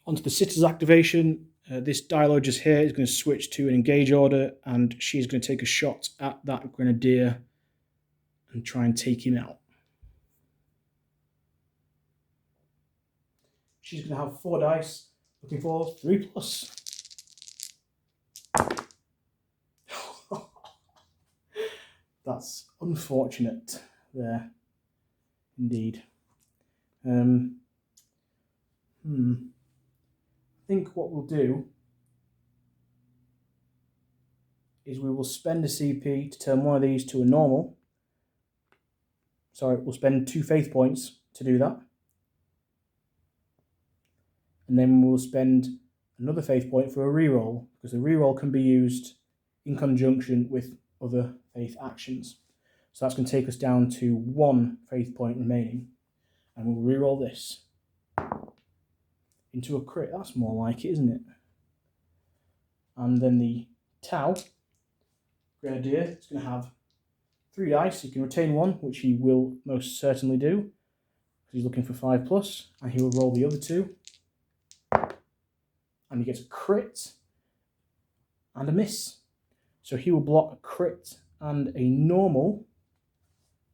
Onto the sitter's activation. This dialogist here is going to switch to an engage order, and she's going to take a shot at that Grenadier and try and take him out. She's going to have 4 dice, looking for 3+. That's unfortunate there, indeed. I think what we'll do is we will spend a CP to turn one of these to a normal, sorry, we'll spend 2 faith points to do that. And then we'll spend another faith point for a reroll, because the reroll can be used in conjunction with other faith actions. So that's going to take us down to 1 faith point remaining. And we'll reroll this into a crit. That's more like it, isn't it? And then the Tau Grenadier is going to have 3 dice. He can retain 1, which he will most certainly do, because he's looking for 5+, and he will roll the other 2. And he gets a crit and a miss. So he will block a crit and a normal,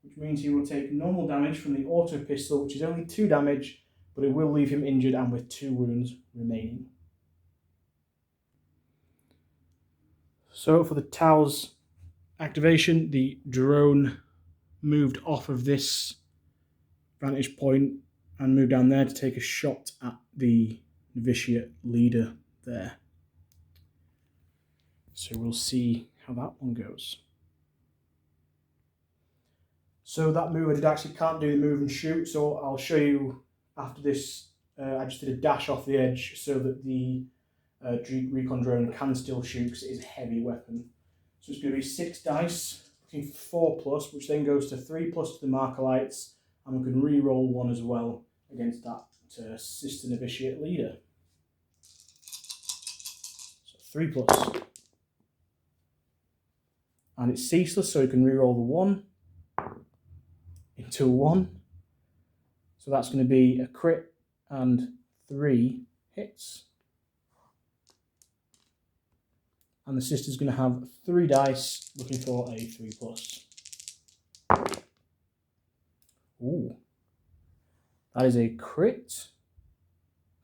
which means he will take normal damage from the auto pistol, which is only 2 damage, but it will leave him injured and with 2 wounds remaining. So for the Tau's activation, the drone moved off of this vantage point and moved down there to take a shot at the Novitiate leader there. So we'll see how that one goes. So that move, I actually can't do the move and shoot, so I'll show you after this. I just did a dash off the edge so that the recon drone can still shoot, because it is a heavy weapon. So it's going to be 6 dice, looking for 4+, which then goes to 3+ to the Markalites, and we can re-roll 1 as well against that Sister Novitiate leader. So 3+. And it's ceaseless, so you can re-roll the 1 into a 1. So that's going to be a crit and 3 hits. And the sister's going to have 3 dice, looking for a 3+. Ooh. That is a crit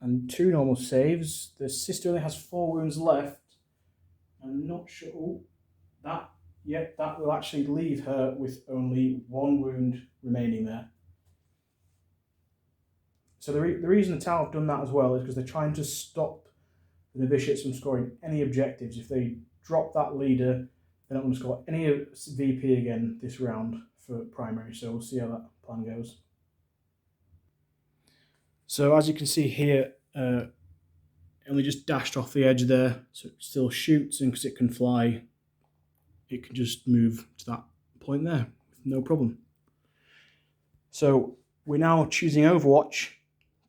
and 2 normal saves. The sister only has 4 wounds left. I'm not sure. Ooh, that will actually leave her with only 1 wound remaining there. So the reason the Tau have done that as well is because they're trying to stop the Novitiates from scoring any objectives. If they drop that leader, they're not going to score any VP again this round for primary. So we'll see how that plan goes. So as you can see here, only just dashed off the edge there, so it still shoots, and because it can fly, it can just move to that point there with no problem. So we're now choosing Overwatch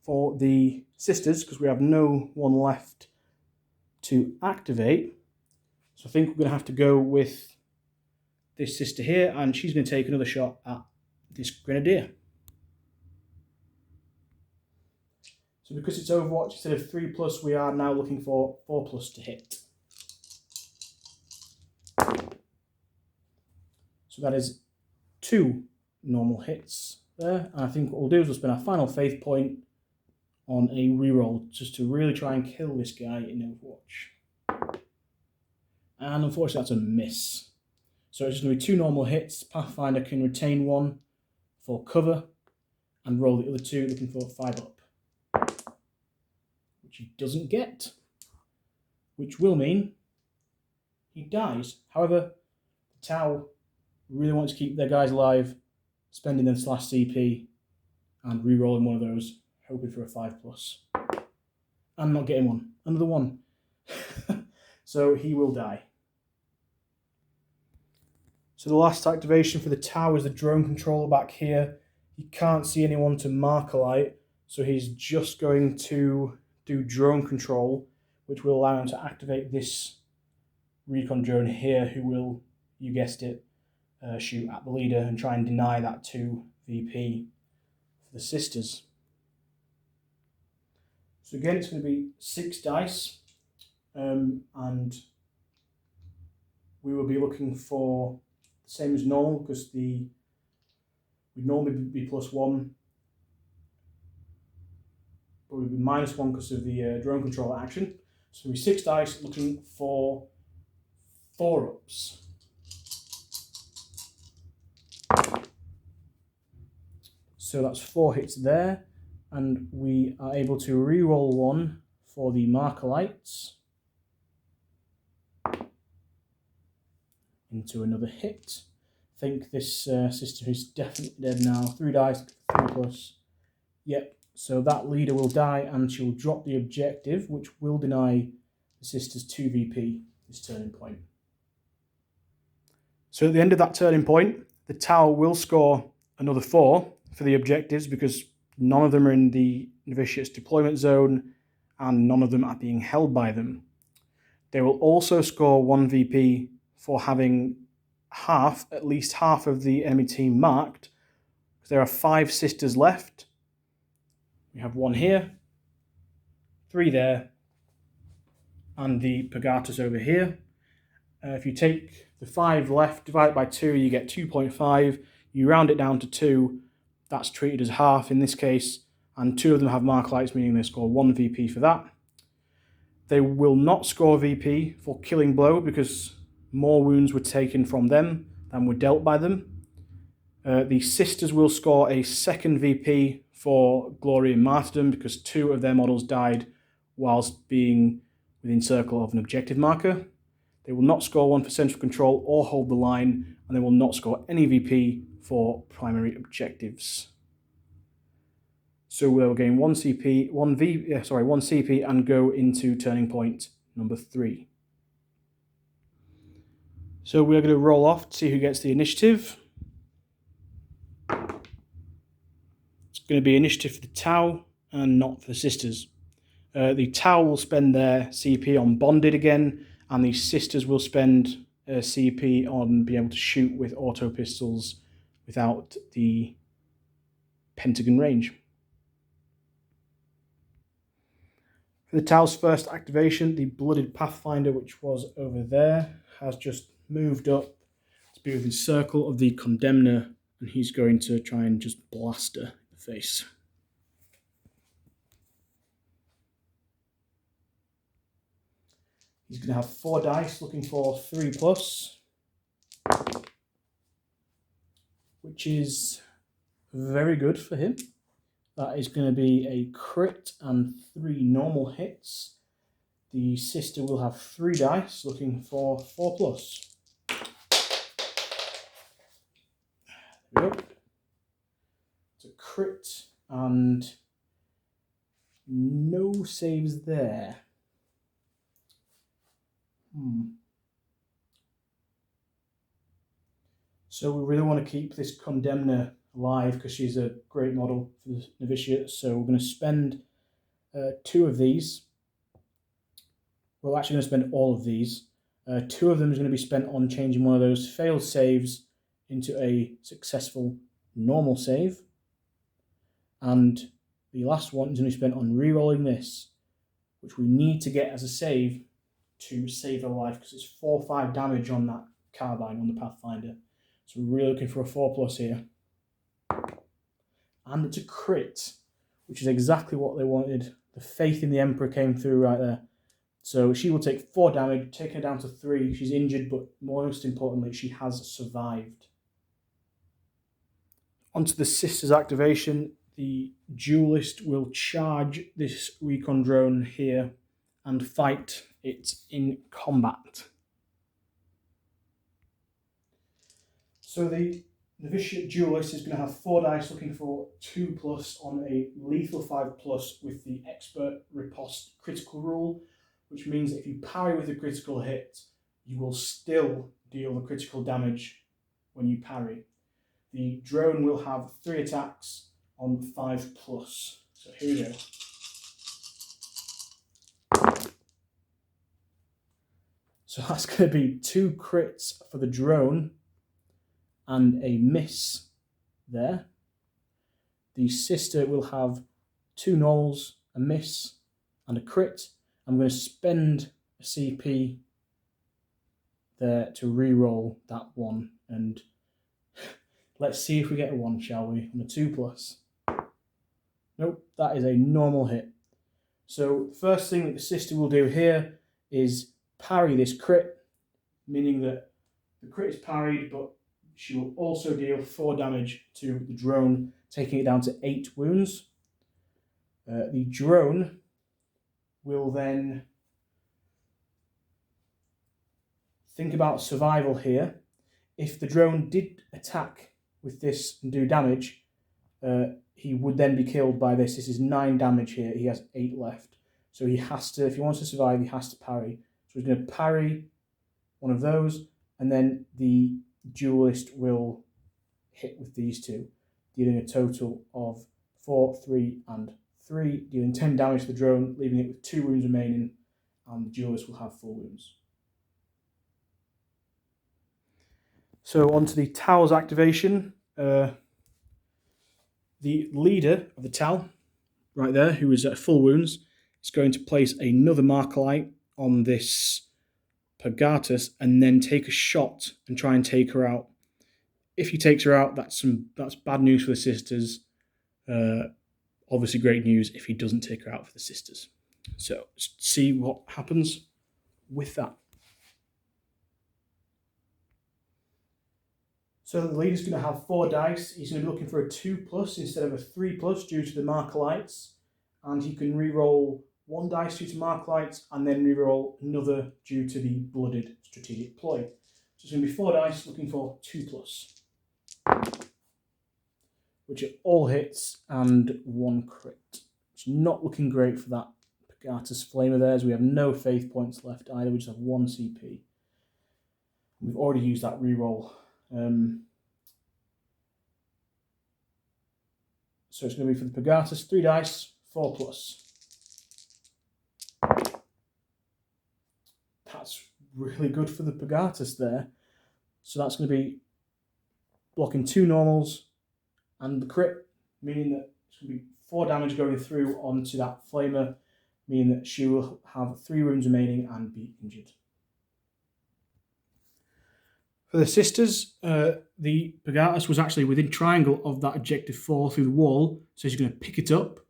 for the sisters, because we have no one left to activate. So I think we're going to have to go with this sister here, and she's going to take another shot at this Grenadier. So because it's Overwatch, instead of 3+, we are now looking for 4+ to hit. So that is 2 normal hits there. And I think what we'll do is we'll spend our final faith point on a reroll, just to really try and kill this guy in Overwatch. And unfortunately that's a miss. So it's just going to be 2 normal hits. Pathfinder can retain 1 for cover and roll the other 2, looking for 5 up. Which he doesn't get. Which will mean he dies. However, the Tau really want to keep their guys alive, spending them /CP and re-rolling one of those, hoping for a 5+. And not getting one. Another 1. So he will die. So the last activation for the Tau is the drone controller back here. He can't see anyone to Markalite, so he's just going to do drone control, which will allow him to activate this recon drone here, who will, you guessed it, shoot at the leader and try and deny that 2 VP for the sisters. So again, it's going to be 6 dice, and we will be looking for the same as normal, because we'd normally be +1, but we'd be -1 because of the drone controller action. So we'll be 6 dice looking for 4-ups. So that's 4 hits there, and we are able to re-roll 1 for the Markalites into another hit. think this sister is definitely dead now. 3 dice, 3+. Yep, so that leader will die and she'll drop the objective, which will deny the sisters 2 VP this turning point. So at the end of that turning point, the tower will score another 4 for the objectives because none of them are in the Novitiates deployment zone and none of them are being held by them. They will also score 1 VP for having at least half of the enemy team marked. There are 5 sisters left. We have 1 here, 3 there, and the Pagatus over here. If you take the 5 left, divide it by 2, you get 2.5. You round it down to 2. That's treated as half in this case, and 2 of them have mark lights, meaning they score 1 VP for that. They will not score VP for killing blow because more wounds were taken from them than were dealt by them. The sisters will score a 2nd VP for glory and martyrdom because 2 of their models died whilst being within circle of an objective marker. They will not score 1 for central control or hold the line, and they will not score any VP for primary objectives. So we'll gain 1 CP, 1 CP and go into turning point number 3. So we're going to roll off to see who gets the initiative. It's going to be initiative for the Tau and not for the sisters. The Tau will spend their CP on bonded again, and the sisters will spend a CP on being able to shoot with auto pistols without the pentagon range. For the Tau's first activation, the blooded Pathfinder, which was over there, has just moved up to be within circle of the Condemner, and he's going to try and just blast her in the face. He's going to have 4 dice, looking for 3+, which is very good for him. That is going to be a crit and 3 normal hits. The sister will have 3 dice, looking for 4+. There we go. It's a crit and no saves there. So we really want to keep this Condemner alive because she's a great model for the Novitiate. So we're going to spend 2 of these. We're actually going to spend all of these. 2 of them is going to be spent on changing one of those failed saves into a successful normal save. And the last one is going to be spent on re-rolling this, which we need to get as a save to save her life because it's 4 or 5 damage on that carbine on the Pathfinder. So we're really looking for a 4+ here. And it's a crit, which is exactly what they wanted. The faith in the Emperor came through right there. So she will take 4 damage, taking her down to 3. She's injured, but most importantly, she has survived. Onto the Sisters activation. The Duelist will charge this recon drone here and fight it in combat. So the Novitiate Duelist is going to have 4 dice looking for 2+ on a lethal 5+ with the Expert Riposte critical rule, which means if you parry with a critical hit, you will still deal the critical damage when you parry. The drone will have 3 attacks on 5+. So here we go. So that's going to be 2 crits for the drone and a miss there. The sister will have 2 nulls, a miss, and a crit. I'm going to spend a CP there to re-roll that one, and let's see if we get a 1, shall we, on a 2+. Nope, that is a normal hit. So the first thing that the sister will do here is parry this crit, meaning that the crit is parried, but she will also deal 4 damage to the drone, taking it down to 8 wounds. The drone will then think about survival here. If the drone did attack with this and do damage, he would then be killed by this. This is 9 damage here. He has 8 left. So he has to, if he wants to survive, he has to parry. So he's going to parry one of those, and then the duelist will hit with these two, dealing a total of 4, 3, and 3, dealing 10 damage to the drone, leaving it with 2 wounds remaining, and the duelist will have 4 wounds. So onto the Tau's activation. The leader of the Tau, right there, who is at full wounds, is going to place another Markalite on this Pagatus and then take a shot and try and take her out. If he takes her out, that's bad news for the sisters. Obviously great news if he doesn't take her out for the sisters. So let's see what happens with that. So the leader's going to have 4 dice. He's going to be looking for a 2+ instead of a 3+ due to the Markalites. And he can re-roll 1 dice due to Markalites and then re-roll another due to the blooded strategic ploy. So it's going to be 4 dice looking for 2+, which are all hits and 1 crit. It's not looking great for that Pagatus Flamer there, as we have no faith points left either. We just have 1 CP. We've already used that re-roll. So it's going to be for the Pagatus, 3 dice, 4+. That's really good for the Pagatus there. So that's going to be blocking 2 normals and the crit, meaning that it's going to be 4 damage going through onto that Flamer, meaning that she will have 3 wounds remaining and be injured. For the sisters, the Pagatus was actually within triangle of that objective 4 through the wall, so she's going to pick it up,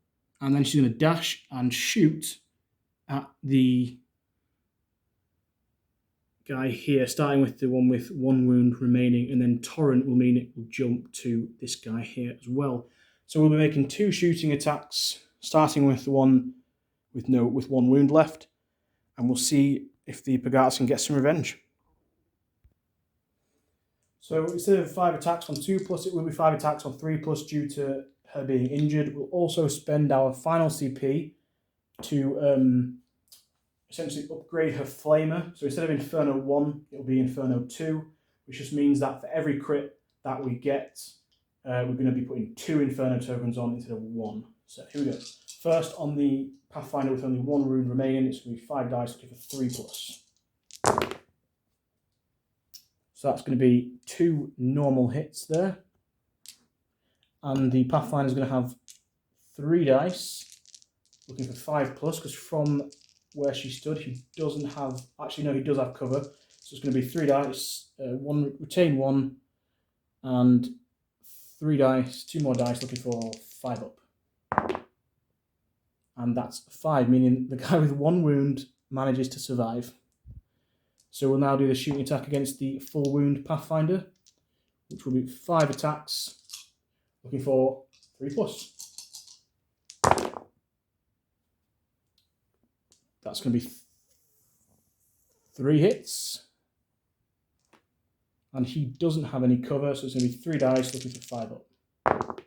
and then she's going to dash and shoot at the guy here, starting with the one with 1 wound remaining, and then Torrent will mean it will jump to this guy here as well. So we'll be making 2 shooting attacks, starting with the one with 1 wound left, and we'll see if the Pagatus can get some revenge. So instead of 5 attacks on 2+, it will be 5 attacks on 3+ due to her being injured. We'll also spend our final CP to essentially upgrade her Flamer. So instead of Inferno 1, it'll be Inferno 2, which just means that for every crit that we get, we're going to be putting 2 Inferno tokens on instead of 1. So here we go. First on the Pathfinder with only 1 wound remaining, it's going to be 5 dice looking for 3+. So that's going to be 2 normal hits there. And the Pathfinder is going to have 3 dice, looking for 5+, because from where she stood, he doesn't have... Actually, no, he does have cover. So it's going to be 3 dice, retain 1, and 3 dice, 2 more dice, looking for 5 up. And that's 5, meaning the guy with 1 wound manages to survive. So we'll now do the shooting attack against the full wound Pathfinder, which will be 5 attacks, looking for 3+. That's going to be 3 hits. And he doesn't have any cover, so it's going to be 3 dice, looking for 5 up.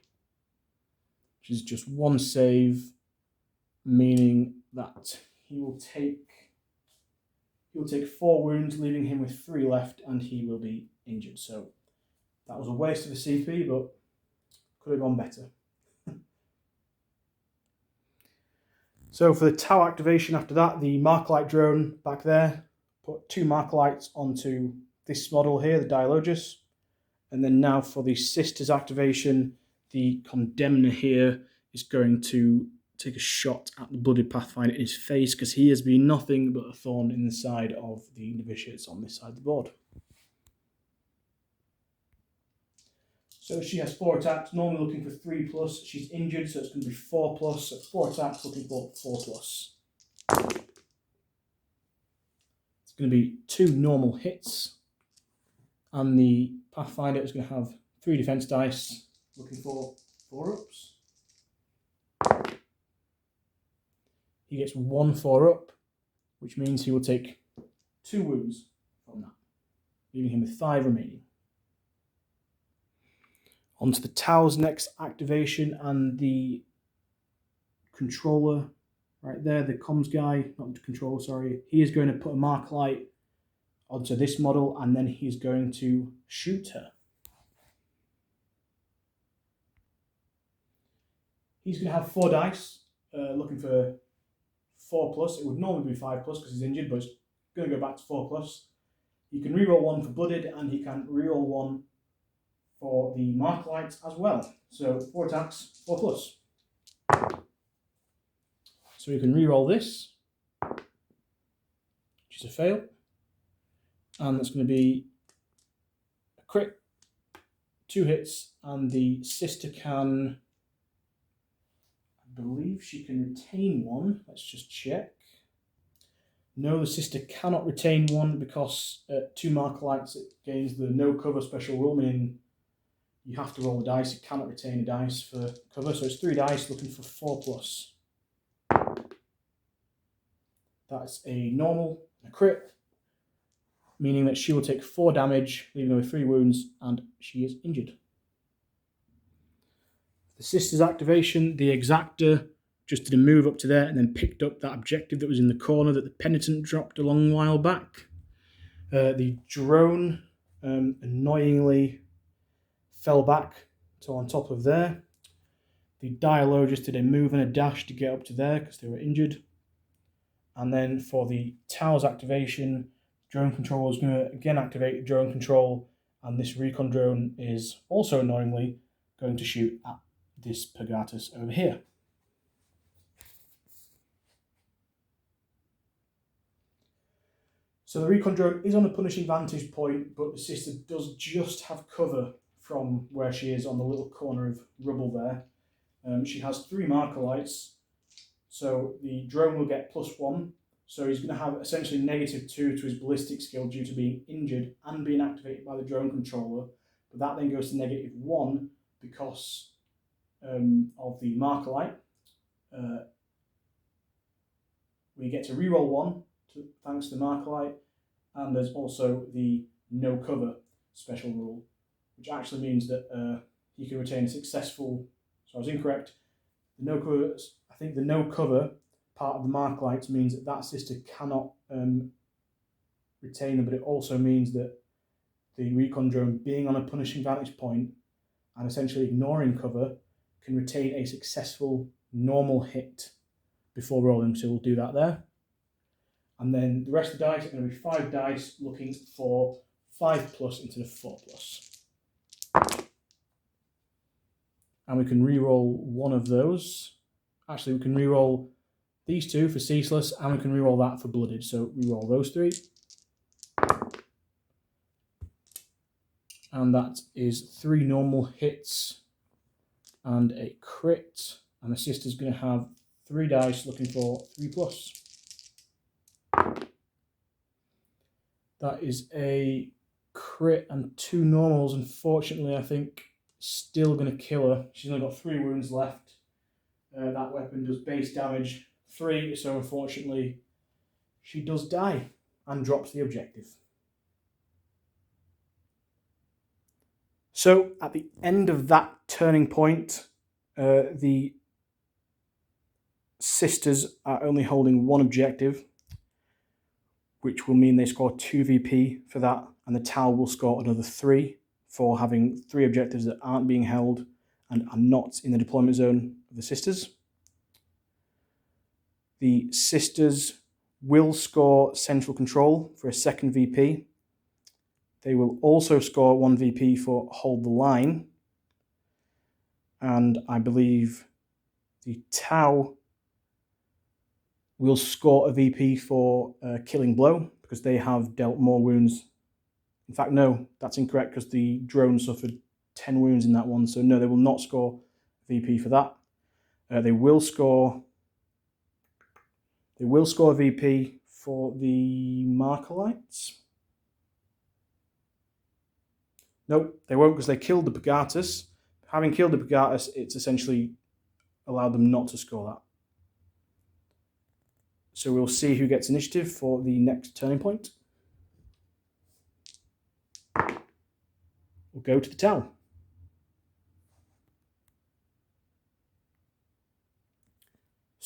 Which is just 1 save, meaning that he will take 4 wounds, leaving him with 3 left, and he will be injured. So that was a waste of a CP, but could have gone better. So for the Tau activation after that, the Markalite drone back there, put 2 Markalites onto this model here, the Dialogus. And then now for the Sisters activation, the Condemner here is going to take a shot at the blooded Pathfinder in his face, because he has been nothing but a thorn in the side of the Novitiates on this side of the board. So she has 4 attacks, normally looking for 3+. She's injured, so it's going to be 4+. So 4 attacks, looking for 4+. It's going to be 2 normal hits. And the Pathfinder is going to have 3 defense dice, looking for 4-ups. He gets 1 4-up, which means he will take 2 wounds from that, leaving him with 5 remaining. Onto the Tau's next activation, and the controller right there, the comms guy, not the controller, sorry, he is going to put a mark light onto this model, and then he's going to shoot her. He's going to have 4 dice, looking for 4+. It would normally be 5+ because he's injured, but it's going to go back to 4+. You can reroll 1 for blooded, and he can reroll 1 for the mark lights as well. So 4 attacks, 4+. So we can reroll this, which is a fail, and that's going to be a crit, 2 hits, and the sister can, I believe she can retain 1. Let's just check. No, the sister cannot retain 1 because at 2 mark lights it gains the no cover special rule, meaning you have to roll the dice. It cannot retain a dice for cover, so it's 3 dice looking for 4+. That's a normal, a crit, meaning that she will take 4 damage, leaving her with 3 wounds, and she is injured. The sister's activation, the exactor just did a move up to there and then picked up that objective that was in the corner that the penitent dropped a long while back. The drone annoyingly fell back to on top of there. The dialo just did a move and a dash to get up to there because they were injured. And then for the Tau's activation, drone control is going to again activate drone control, and this recon drone is also annoyingly going to shoot at this Pagatus over here. So the recon drone is on a punishing vantage point, but the sister does just have cover from where she is on the little corner of rubble there. She has 3 marker lights, so the drone will get +1. So he's going to have essentially -2 to his ballistic skill due to being injured and being activated by the drone controller. But that then goes to -1 because of the marker light. We get to reroll 1 thanks to the marker light, and there's also the no cover special rule, which actually means that he can retain a successful. So I was incorrect. The no cover. I think the no cover part of the mark lights means that that sister cannot retain them, but it also means that the recon drone, being on a punishing vantage point and essentially ignoring cover, can retain a successful normal hit before rolling. So we'll do that there. And then the rest of the dice are going to be 5 dice looking for 5+ instead of 4+. And we can re-roll 1 of those. Actually, we can re-roll these 2 for ceaseless, and we can re-roll that for blooded. So re-roll those 3. And that is 3 normal hits and a crit. And the sister's going to have 3 dice looking for 3+. That is a crit and 2 normals. Unfortunately, I think still going to kill her. She's only got 3 wounds left. That weapon does base damage 3, so unfortunately she does die and drops the objective. So at the end of that turning point, the sisters are only holding 1 objective, which will mean they score 2 VP for that, and the Tau will score another 3 for having 3 objectives that aren't being held and are not in the deployment zone of the sisters. The sisters will score central control for a 2nd VP. They will also score 1 VP for hold the line. And I believe the Tau will score a VP for killing blow because they have dealt more wounds. In fact, no, that's incorrect because the drone suffered 10 wounds in that one. So no, they will not score VP for that. They will score a VP for the marker lights. Nope, they won't because they killed the Pagatus. Having killed the Pagatus, it's essentially allowed them not to score that. So we'll see who gets initiative for the next turning point. We'll go to the Tau.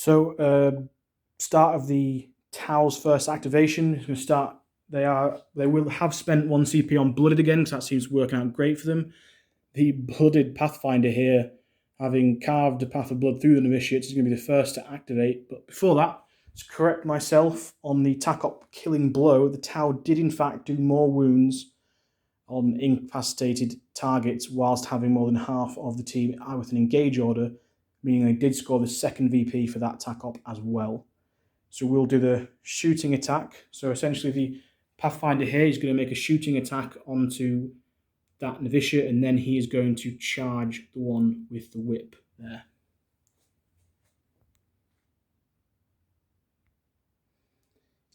So, start of the Tau's first activation is going to start. They will have spent 1 CP on Blooded again, because that seems working out great for them. The Blooded Pathfinder here, having carved a path of blood through the Novitiates, is going to be the first to activate. But before that, to correct myself on the TACOP killing blow, the Tau did in fact do more wounds on incapacitated targets whilst having more than half of the team with an engage order, meaning they did score the second VP for that TACOP as well. So we'll do the shooting attack. So essentially the Pathfinder here is going to make a shooting attack onto that novitiate, and then he is going to charge the one with the whip there.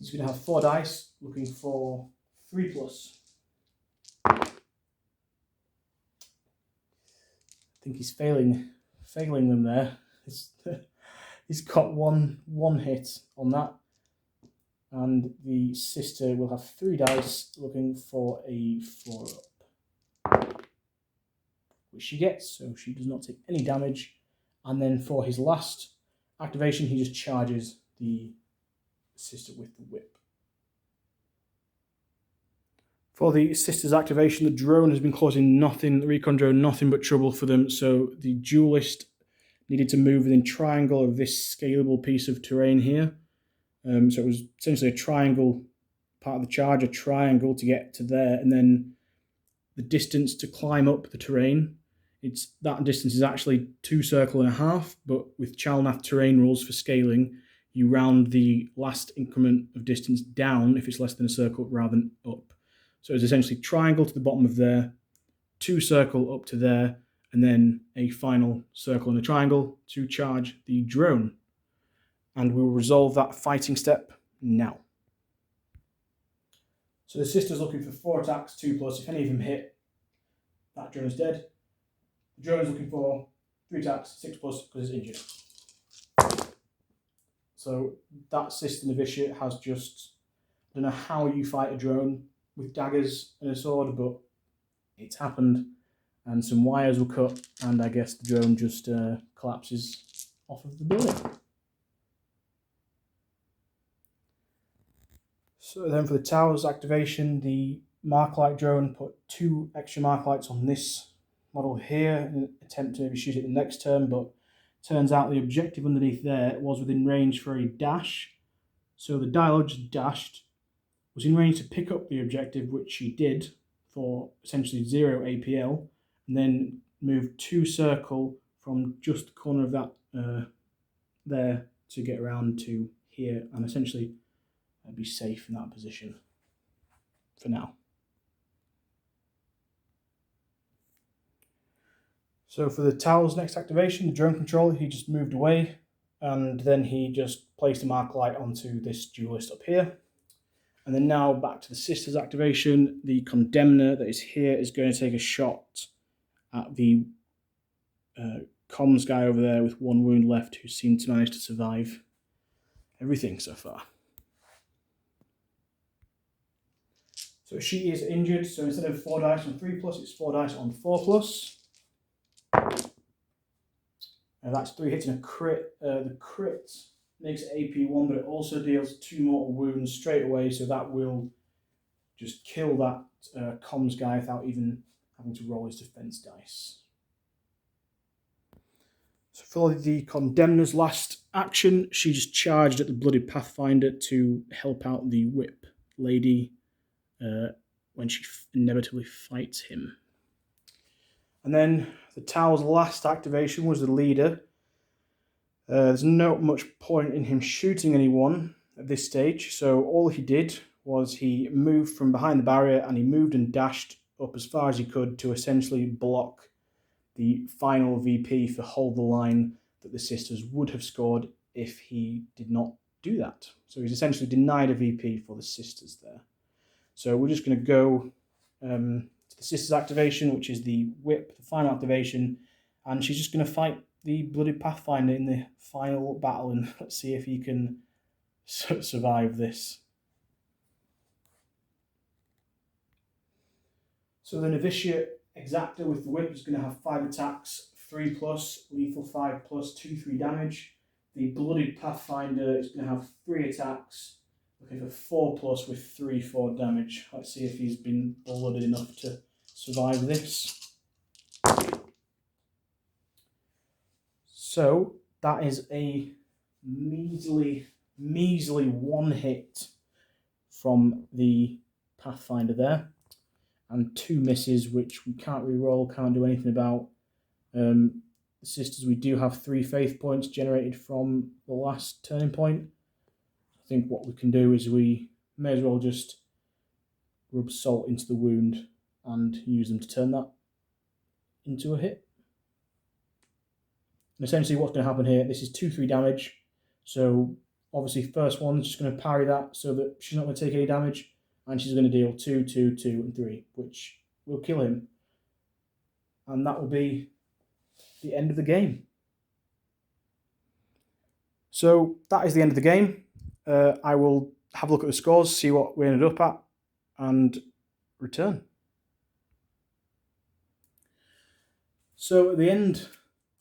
He's going to have 4 dice, looking for 3+. I think he's failing them there. He's got one hit on that, and the sister will have 3 dice, looking for a 4 up, which she gets, so she does not take any damage. And then for his last activation, he just charges the sister with the whip. For the sister's activation, the drone has been causing the recon drone, nothing but trouble for them. So the duelist needed to move within triangle of this scalable piece of terrain here. So it was essentially a triangle part of the charge, a triangle to get to there, and then the distance to climb up the terrain. That distance is actually 2 circle and a half, but with Chalnath terrain rules for scaling, you round the last increment of distance down if it's less than a circle rather than up. So it's essentially triangle to the bottom of there, 2 circle up to there, and then a final circle in a triangle to charge the drone. And we will resolve that fighting step now. So the sister's looking for 4 attacks, 2+. If any of them hit, that drone is dead. The drone is looking for 3 attacks, 6+, because it's injured. So that sister novitiate has just, I don't know how you fight a drone with daggers and a sword, but it's happened. And some wires were cut, and I guess the drone just collapses off of the building. So then for the tower's activation, the Marklight drone put 2 extra Marklights on this model here in an attempt to maybe shoot it the next turn, but turns out the objective underneath there was within range for a dash. So the dialogue just dashed, was in range to pick up the objective, which she did for essentially 0 APL, and then moved 2 circle from just the corner of that there to get around to here, and essentially be safe in that position for now. So for the Tau's next activation, the drone controller, he just moved away, and then he just placed a mark light onto this duelist up here. And then now back to the sister's activation. The Condemner that is here is going to take a shot at the comms guy over there with 1 wound left, who seemed to manage to survive everything so far. So she is injured, so instead of 4 dice on 3+, it's 4 dice on 4+. That's 3 hits and a crit. The crit makes it AP1, but it also deals 2 mortal wounds straight away, so that will just kill that comms guy without even having to roll his defense dice. So for the Condemner's last action, she just charged at the Blooded Pathfinder to help out the whip lady when she inevitably fights him. And then the Tau's last activation was the leader. There's not much point in him shooting anyone at this stage, so all he did was he moved from behind the barrier, and he moved and dashed up as far as he could to essentially block the final VP for Hold the Line that the sisters would have scored if he did not do that. So he's essentially denied a VP for the sisters there. So we're just going to go to the sister's activation, which is the whip, the final activation, and she's just going to fight the Blooded Pathfinder in the final battle, and let's see if he can survive this. So the Novitiate Exactor with the whip is going to have 5 attacks, 3+, lethal 5+, 2/3 damage. the blooded Pathfinder is going to have 3 attacks, looking for 4+ with 3/4 damage. Let's see if he's been blooded enough to survive this. So that is a measly 1 hit from the Pathfinder there, and 2 misses, which we can't reroll, can't do anything about. The sisters, we do have 3 faith points generated from the last turning point. I think what we can do is we may as well just rub salt into the wound and use them to turn that into a hit. And essentially what's going to happen here, this is 2/3 damage. So obviously first one's just going to parry that so that she's not going to take any damage, and she's going to deal 2, 2, 2, and 3, which will kill him. And that will be the end of the game. So that is the end of the game. I will have a look at the scores, see what we ended up at, and return. So at the end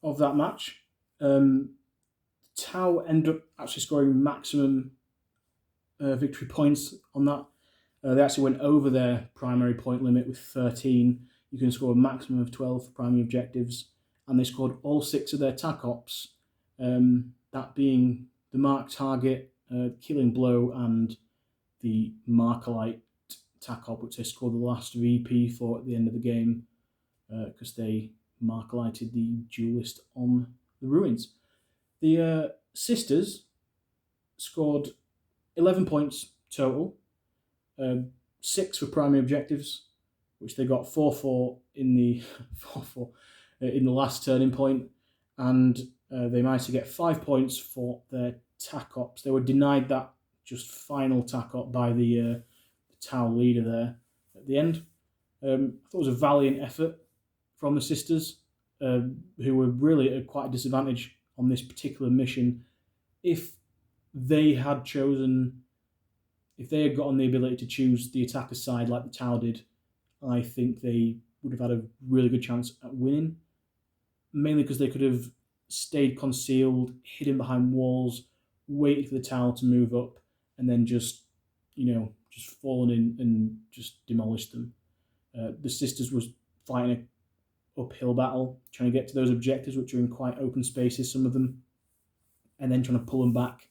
of that match, Tau ended up actually scoring maximum victory points on that. They actually went over their primary point limit with 13. You can score a maximum of 12 for primary objectives, and they scored all 6 of their TAC ops, that being the mark target, killing blow, and the Markalite TAC op, which they scored the last VP for at the end of the game, because they Markalited the duelist on the ruins. The sisters scored 11 points total, 6 for primary objectives, which they got 4/4 in the 4/4 in the last turning point, and they managed to get 5 points for their TAC ops. They were denied that just final TAC op by the Tau leader there at the end. I thought it was a valiant effort from the sisters, who were really at quite a disadvantage on this particular mission. If they had gotten the ability to choose the attacker side like the Tau did, I think they would have had a really good chance at winning, mainly because they could have stayed concealed, hidden behind walls, waited for the Tau to move up, and then just fallen in and just demolished them. The sisters was fighting an uphill battle, trying to get to those objectives, which are in quite open spaces, some of them, and then trying to pull them back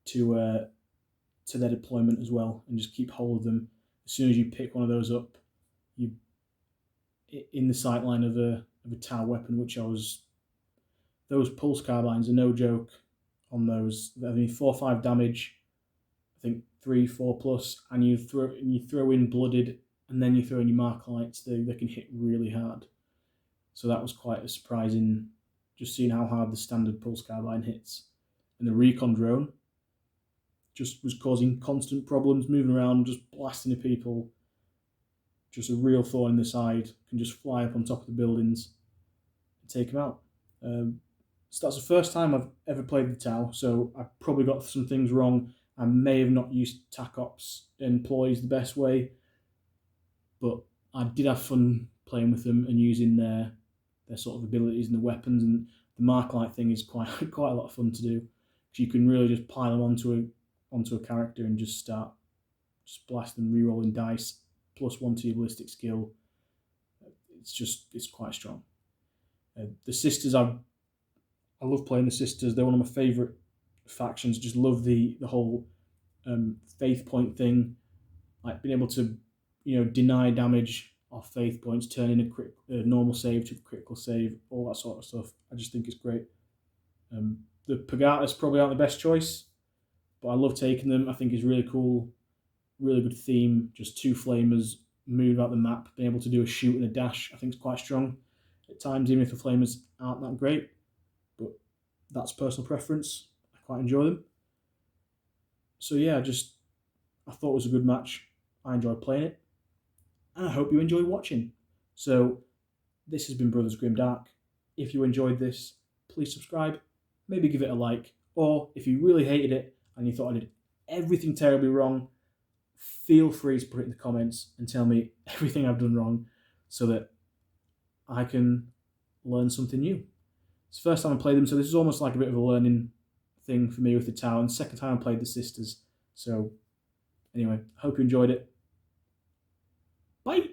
to their deployment as well, and just keep hold of them. As soon as you pick one of those up, you in the sightline of a Tau weapon, those pulse carbines are no joke on those. I mean, 4 or 5 damage, I think 3, 4+, and you throw in blooded, and then you throw in your Markalites. They can hit really hard. So that was quite a surprising, just seeing how hard the standard pulse carbine hits. And the recon drone just was causing constant problems, moving around, just blasting at people. Just a real thorn in the side, can just fly up on top of the buildings and take them out. So that's the first time I've ever played the Tau, so I probably got some things wrong. I may have not used TAC ops and ploys the best way, but I did have fun playing with them and using their sort of abilities and the weapons, and the Markalite thing is quite a lot of fun to do, because you can really just pile them onto a character and just start blast them, re-rolling dice, +1 to your ballistic skill. It's quite strong. The sisters, I love playing the sisters. They're one of my favourite factions. Just love the whole faith point thing, like being able to deny damage off faith points, turn in a normal save to a critical save, all that sort of stuff. I just think it's great. The Pagatas probably aren't the best choice, but I love taking them. I think it's really cool, really good theme. Just 2 flamers moving about the map, being able to do a shoot and a dash, I think is quite strong at times, even if the flamers aren't that great. But that's personal preference. I quite enjoy them. So yeah, I thought it was a good match. I enjoyed playing it, and I hope you enjoy watching. So this has been Brothers Grimdark. If you enjoyed this, please subscribe, maybe give it a like, or if you really hated it and you thought I did everything terribly wrong, feel free to put it in the comments and tell me everything I've done wrong so that I can learn something new. It's the first time I played them, so this is almost like a bit of a learning thing for me with the town. Second time I played the Sisters. So anyway, hope you enjoyed it. Bye!